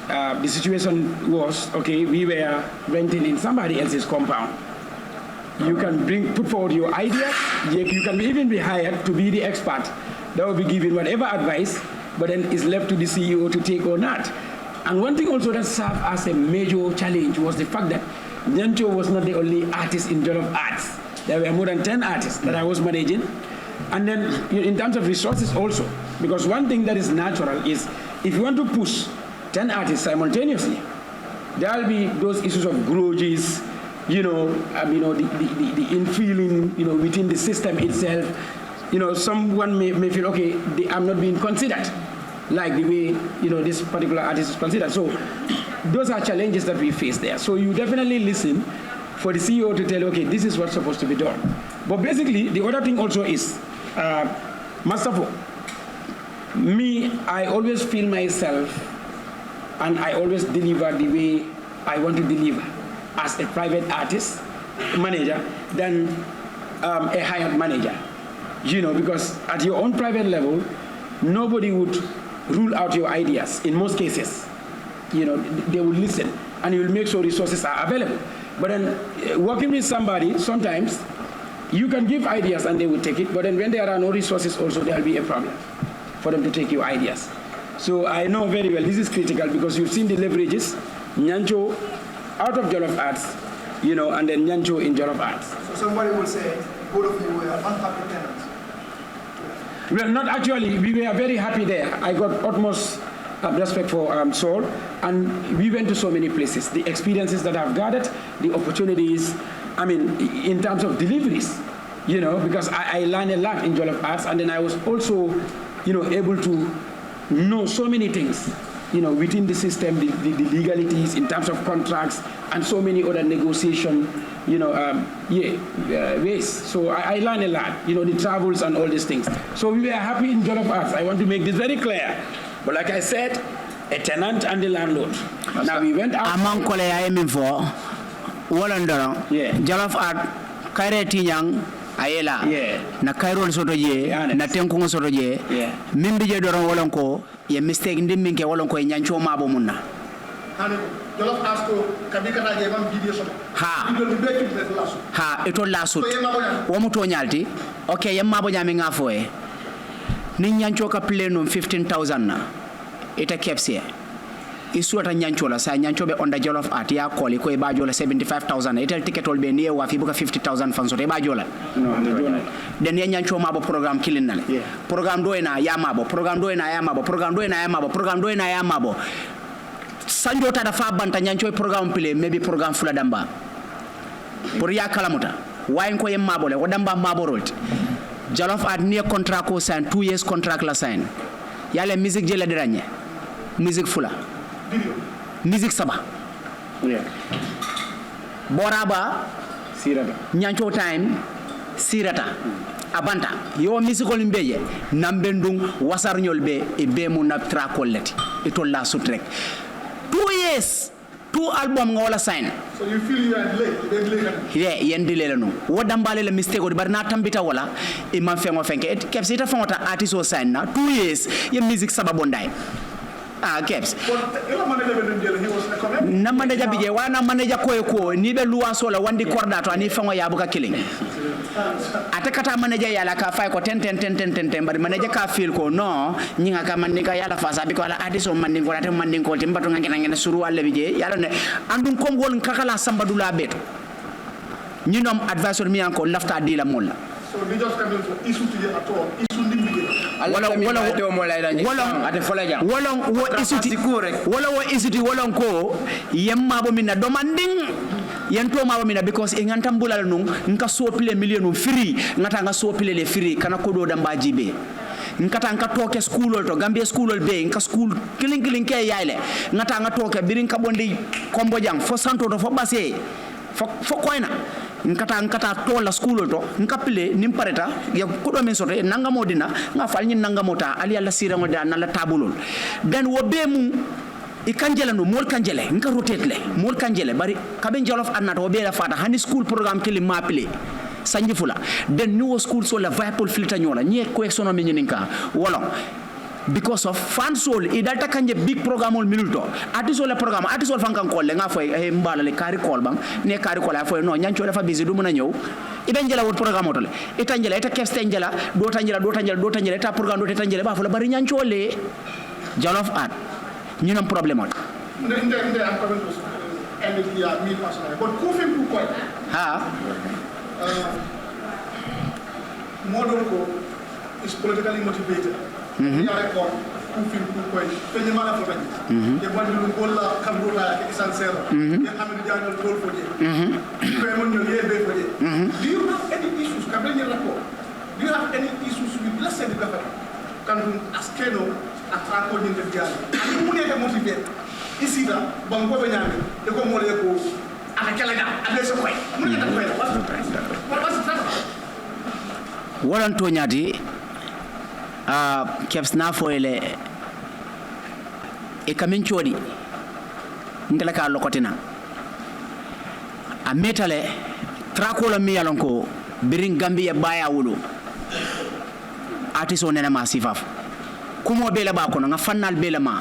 The situation was, okay, we were renting in somebody else's compound. You can put forward your ideas. You can even be hired to be the expert that will be given whatever advice, but then it's left to the CEO to take or not. And one thing also that served as a major challenge was the fact that Nyancho was not the only artist in Jollof Arts. There were more than 10 artists that I was managing. And then in terms of resources also, because one thing that is natural is if you want to push 10 artists simultaneously, there will be those issues of grudges, the infeeling, within the system itself. Someone may feel, okay, I'm not being considered like the way, this particular artist is considered. So those are challenges that we face there. So you definitely listen for the CEO to tell, okay, this is what's supposed to be done. But basically, the other thing also is, Mustafa, me, I always feel myself and I always deliver the way I want to deliver as a private artist, manager, than a hired manager. Because at your own private level, nobody would rule out your ideas in most cases. They will listen and you will make sure resources are available. But then working with somebody, sometimes you can give ideas and they will take it, but then when there are no resources also, there will be a problem for them to take your ideas. So I know very well this is critical because you've seen the leverages, Nyancho out of Jollof Arts, and then Nyancho in Jollof Arts. So somebody will say, both of you were unhappy tenants. Well, not actually. We were very happy there. I got utmost respect for Saul, and we went to so many places. The experiences that I've gathered, the opportunities, in terms of deliveries, because I learned a lot in Jollof Arts, and then I was also, able to know so many things, within the system, the legalities in terms of contracts, and so many other negotiation, ways. So I learned a lot, the travels and all these things. So we were happy in Jollof Arts. I want to make this very clear. But like I said, a tenant and the landlord. Now we went out. Among colleagues, yeah. Jollof Art, Kaire Tinyang, Ayela, na Cairo soto je, na Tenkungo soto je, Mimbi je doron wolonko, ye mistake ndiminke wolonko e Nyancho mabo munna. Jollof Arts ko kabika na je mam video soto. Ha, ito lasut. Womuto nyalti. Okay, yemma bo nyami ngafo e. Ni Nyancho ka plenum 15,000 na. Ita kepsie. Isuata Nyancho la sa Nyancho be onda Jollof Art ya koli ko e bajola 75,000. Ita ticket ol be niye wa fi buka 50,000 fan so te bajola. No, they don't. Den ya Nyancho mabo program kilin nale. Program do ena ya mabo, program do ena ya mabo, program do ena ya mabo, program do ena ya mabo. Sanjo tada fa banta Nyancho program pile maybe program fula damba. Pour ya kalamuta. Wayin ko yem mabo le ko damba mabo rolt. Jollof Art near contract ko sign 2 years contract la sign. Yale music je la diranye. Music fula. Music saba. Yeah. Boraba Sirata. Nyancho time Sirata. Abanta. Yo musical mbeye nambendung wasarnyol be e be mu na trakol leti. Ito la sutrek. 2 years. 2 album nga wala sign. So you feel you are late? Yeah, yen delay la no. Wodambale la mistake o bar na tambita wala e man fengo fenke. Et keps ita fangota artist o sign na 2 years ye music sababondai. Keps. Na manager bije wana manager ko ni be luwaso la wandi kordato ani fango ya buka killing. Atakata manager ya la ka fay ko ten bari manager ka feel ko no nyinga ka mandinga ya la fasa bi ko ala adiso mandingo la te mandingo te mbato ngena suru walla bije yalla ne andum ko ngol kakala sambadula beto nyinom advisor mi anko lafta di la molla. So we just come to issue to you at all. Issue ndimbi. Wala wo isuti wala ko yemma bo minna domanding yento ma bo minna because e nganta mbulal nung nka sopile million free ngata nga sopile le free kana ko do damba jibe nkata nka toke school to Gambia school be nka school killing ke yayle ngata nga toke birin ka bondi kombo jang fo santo to fo basse fo koyna nkata to la school to nka pile nim pareta ya kudo men soto nanga modina nga fal nyin nanga mota ali alla sira ngoda na la tabulol den wo be mu I kanjele no mol kanjele nka rotate le mol kanjele bari kaben jolof anata wo be la fata hani school programme kili mapile sanji fula den new school so la viable filter nyola nye ko exono me nyininka wala because of fan soul I dalta kanje big programme ol minuto atiso le programme atiso fankan ko le nga foy e mbala le kari kol bang ne kari kol foy no nyancho la fa busy du muna ñew ibe njela wot programme to le itanjela ita kefste njela do tanjela ita programme do tanjela ba fa la bari nyancho le jolof at ñu am problème on ndé am coming to end here me personally but kufin ku koy ha model ko is politically motivated ya record kufin ku koy te ñu mala fa bañ e bandi lu ko la kam do la ke essentiel e xamni jaanal tol fo je ko mon ñu yebe fo je do you have any issues ka ben rapport do you have any issues with la sen dafa kan askeno atrako ni de dial ani mu ne motivé ici là bon ko beñame de ko mo le ko ala kala ga ade so koy mu ne ta koy waran to nyaati keps na foyle e kamen ciodi ngala ka lokotina a metale trako la mi yalon ko birin Gambia baya wulu atiso nena ma sifaf kumo bela ba kono nga fannal bela ma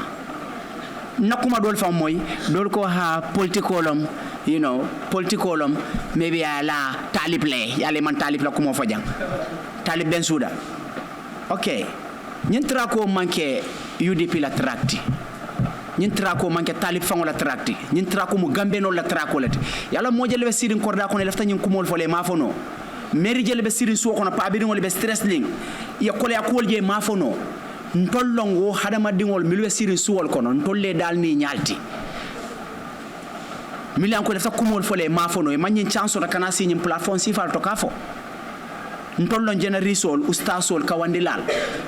nakuma dol fam moy dol ko ha politicolum you know politicolum maybe ala talib le yale man talib la kumo fajang talib ben souda okay ñin trako manke UDP la tracti ñin trako manke talib fango la tracti ñin trako mu gambe no la trako lati yalla mo jelle be sidin korda ko ne lafta ñin kumol fole ma fono meri jelle be sidin so kono pa be ngol be stress ling ya kole akol je ma fono ntollongo hadama dingol milwe sirin suwol kono ntolle dal ni nyalti milan ko defta kumol fole ma fono e manyin chance na kana signin platform sifal to kafo ntollon jenerisol ustasol kawandilal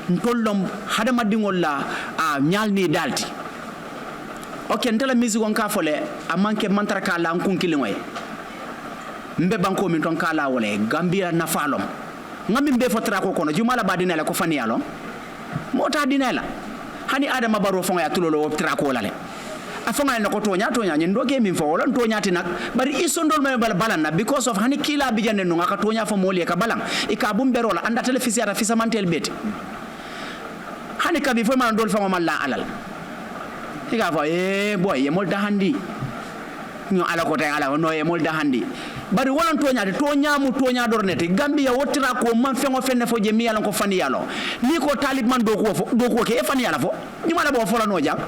ntollom hadama dingol la a nyalni dalti ok ntela musique on kafole a manke mantra kala an kunkilingoy mbe banko min ton kala wole Gambia na falom ngami mbe fotra ko kono jumala badina la ko fani yalo mota dinela hani adama baro fonga ya tulolo woptra ko lale afonga en ko tonya nyen doge min fo wala tonya tinak bari isondol me bal balanna because of hani kila bijande no ngaka tonya fo moli ka balang e ka bumbe rola anda telefisi ata fisa mantel beti hani kabi fo man dol fonga malla alal iga fo boy e molda handi ñu ala ko tay ala no e molda handi bari wolan tonya mu tonya dornete Gambia wotira ko man fengo fenne fo je mi yalla ko fani yalo ni ko talib man do ko ke e fani yalla fo ni mala bo fola no jang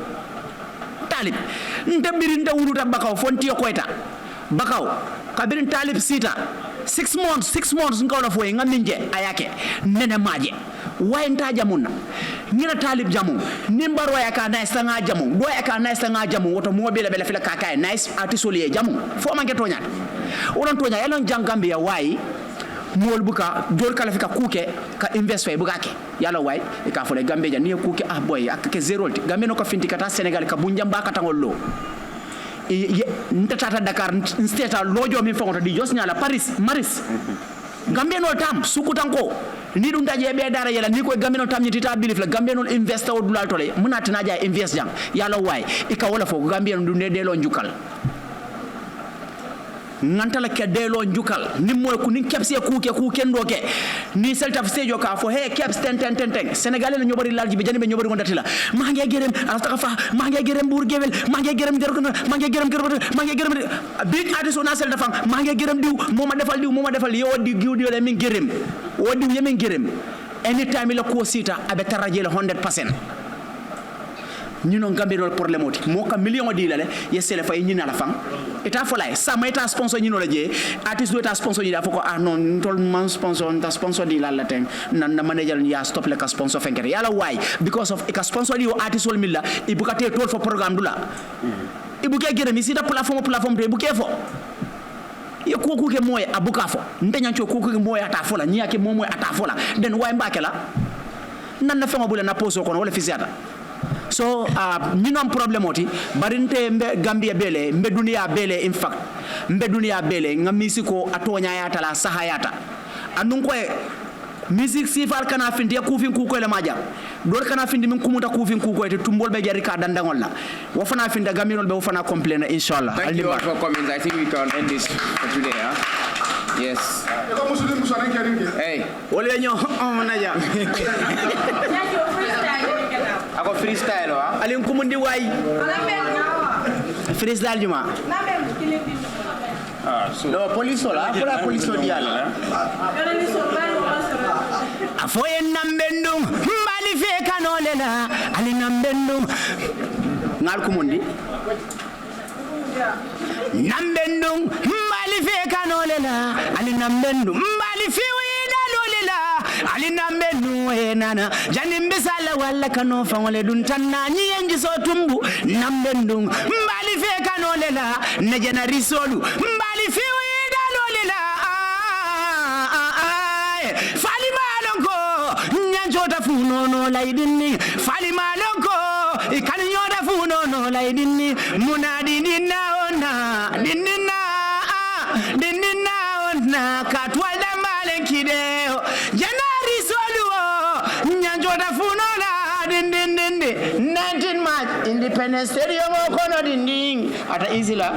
talib ndabiri ndawuluta bakaw fonti koyta bakaw kabirin talib sita 6 months ngawla fo e ngaminje ayake nene maje wayenta jamunna ngina talib jamu nimbaro ya ka nice nga jamu do ya ka nice nga jamu woto mo bele bele fila ka kay nice artisolier jamu fo manke tonya wonon tonya yalon Gambia way mol buka jor kala fika kuke ka invest fay buka ke yalla way e ka fo le Gambia ni kuke boy ak ke zero Gambia no ko finti kata Senegal ka bunjam ba ka tangol lo ntata Dakar steta lojo mi fonto di jos nyala Paris Maris Gambia no tam sukutanko ni dum daje be dara yala ni ko Gambia no tam nyitita bilif la Gambia no investor dulal tole munati na ja invest jang yalla way e ka wala fo Gambia no ne delo njukal ngantala ke delo njukal ni moy ku ni kepsi kuke ndoke ni selta sejo ka fo he keps ten Sénégalais no ñobari lalji be jani be ñobari gondati la ma ngi gerem alta fa ma ngi gerem bur gewel ma ngi gerem der ko ma ngi gerem big artist on selta fa ma ngi gerem diw moma defal yo di giw di le min gerem wodi yemen gerem anytime la ko sita abe taraje le 100% ñu non Gambie do problème oti mo ka million di la le yesele fay ñina la fang eta folay sama eta sponsor ñino la je artiste do eta sponsor di da foko non tol man sponsor ta sponsor di la la ten nan na manager ya stop le ka sponsor fenkere yala why because of e ka sponsor di o artiste wol milla e bu ka te tol fo programme dula e bu ke gere mi sita platform te bu ke fo ye ko ke moy abuka fo ndenya cho ko ke moy ata fola nyake moy ata fola den way mbake la nanna fengo bula na poso kono wala fisiata so ñinom problème oti barinte mbe Gambia bele mbe dunia bele in fact mbe dunia bele ngamisi ko atonya yata la sahayata andun ko music sifal kana findi kufin ku ko le maja dor kana findi min kumuta kufin ku ko te tumbol be jari ka dandangol la wo fana finda gaminol be wo fana complain inshallah. Thank you all for coming. I think we can end this for today, huh? Yes. Hey. Ole ñoo naja. Ako freestyle wa. Alin kumundi way. Freestyle juma. No, Polisol, apola Polisol diala. Afoye nambendum mbali fe kanolela ali nambendum ngal kumundi nambendum mbali fe kanolela ali nambendum mbali fi wida lolela ali nambendum enana janim bisala wala kano fawale dun tanna nyenji so tumbu nambendum mbali fe kanolela najana risolu mbali fi wida lolela funo no laidini fali malonko ikani yoda funo no laidini munadi dinna ona katwalda malenkideo janari soluo nyanjoda funo la dindindindi 19 March Independence Stadium kono dinding ata easy la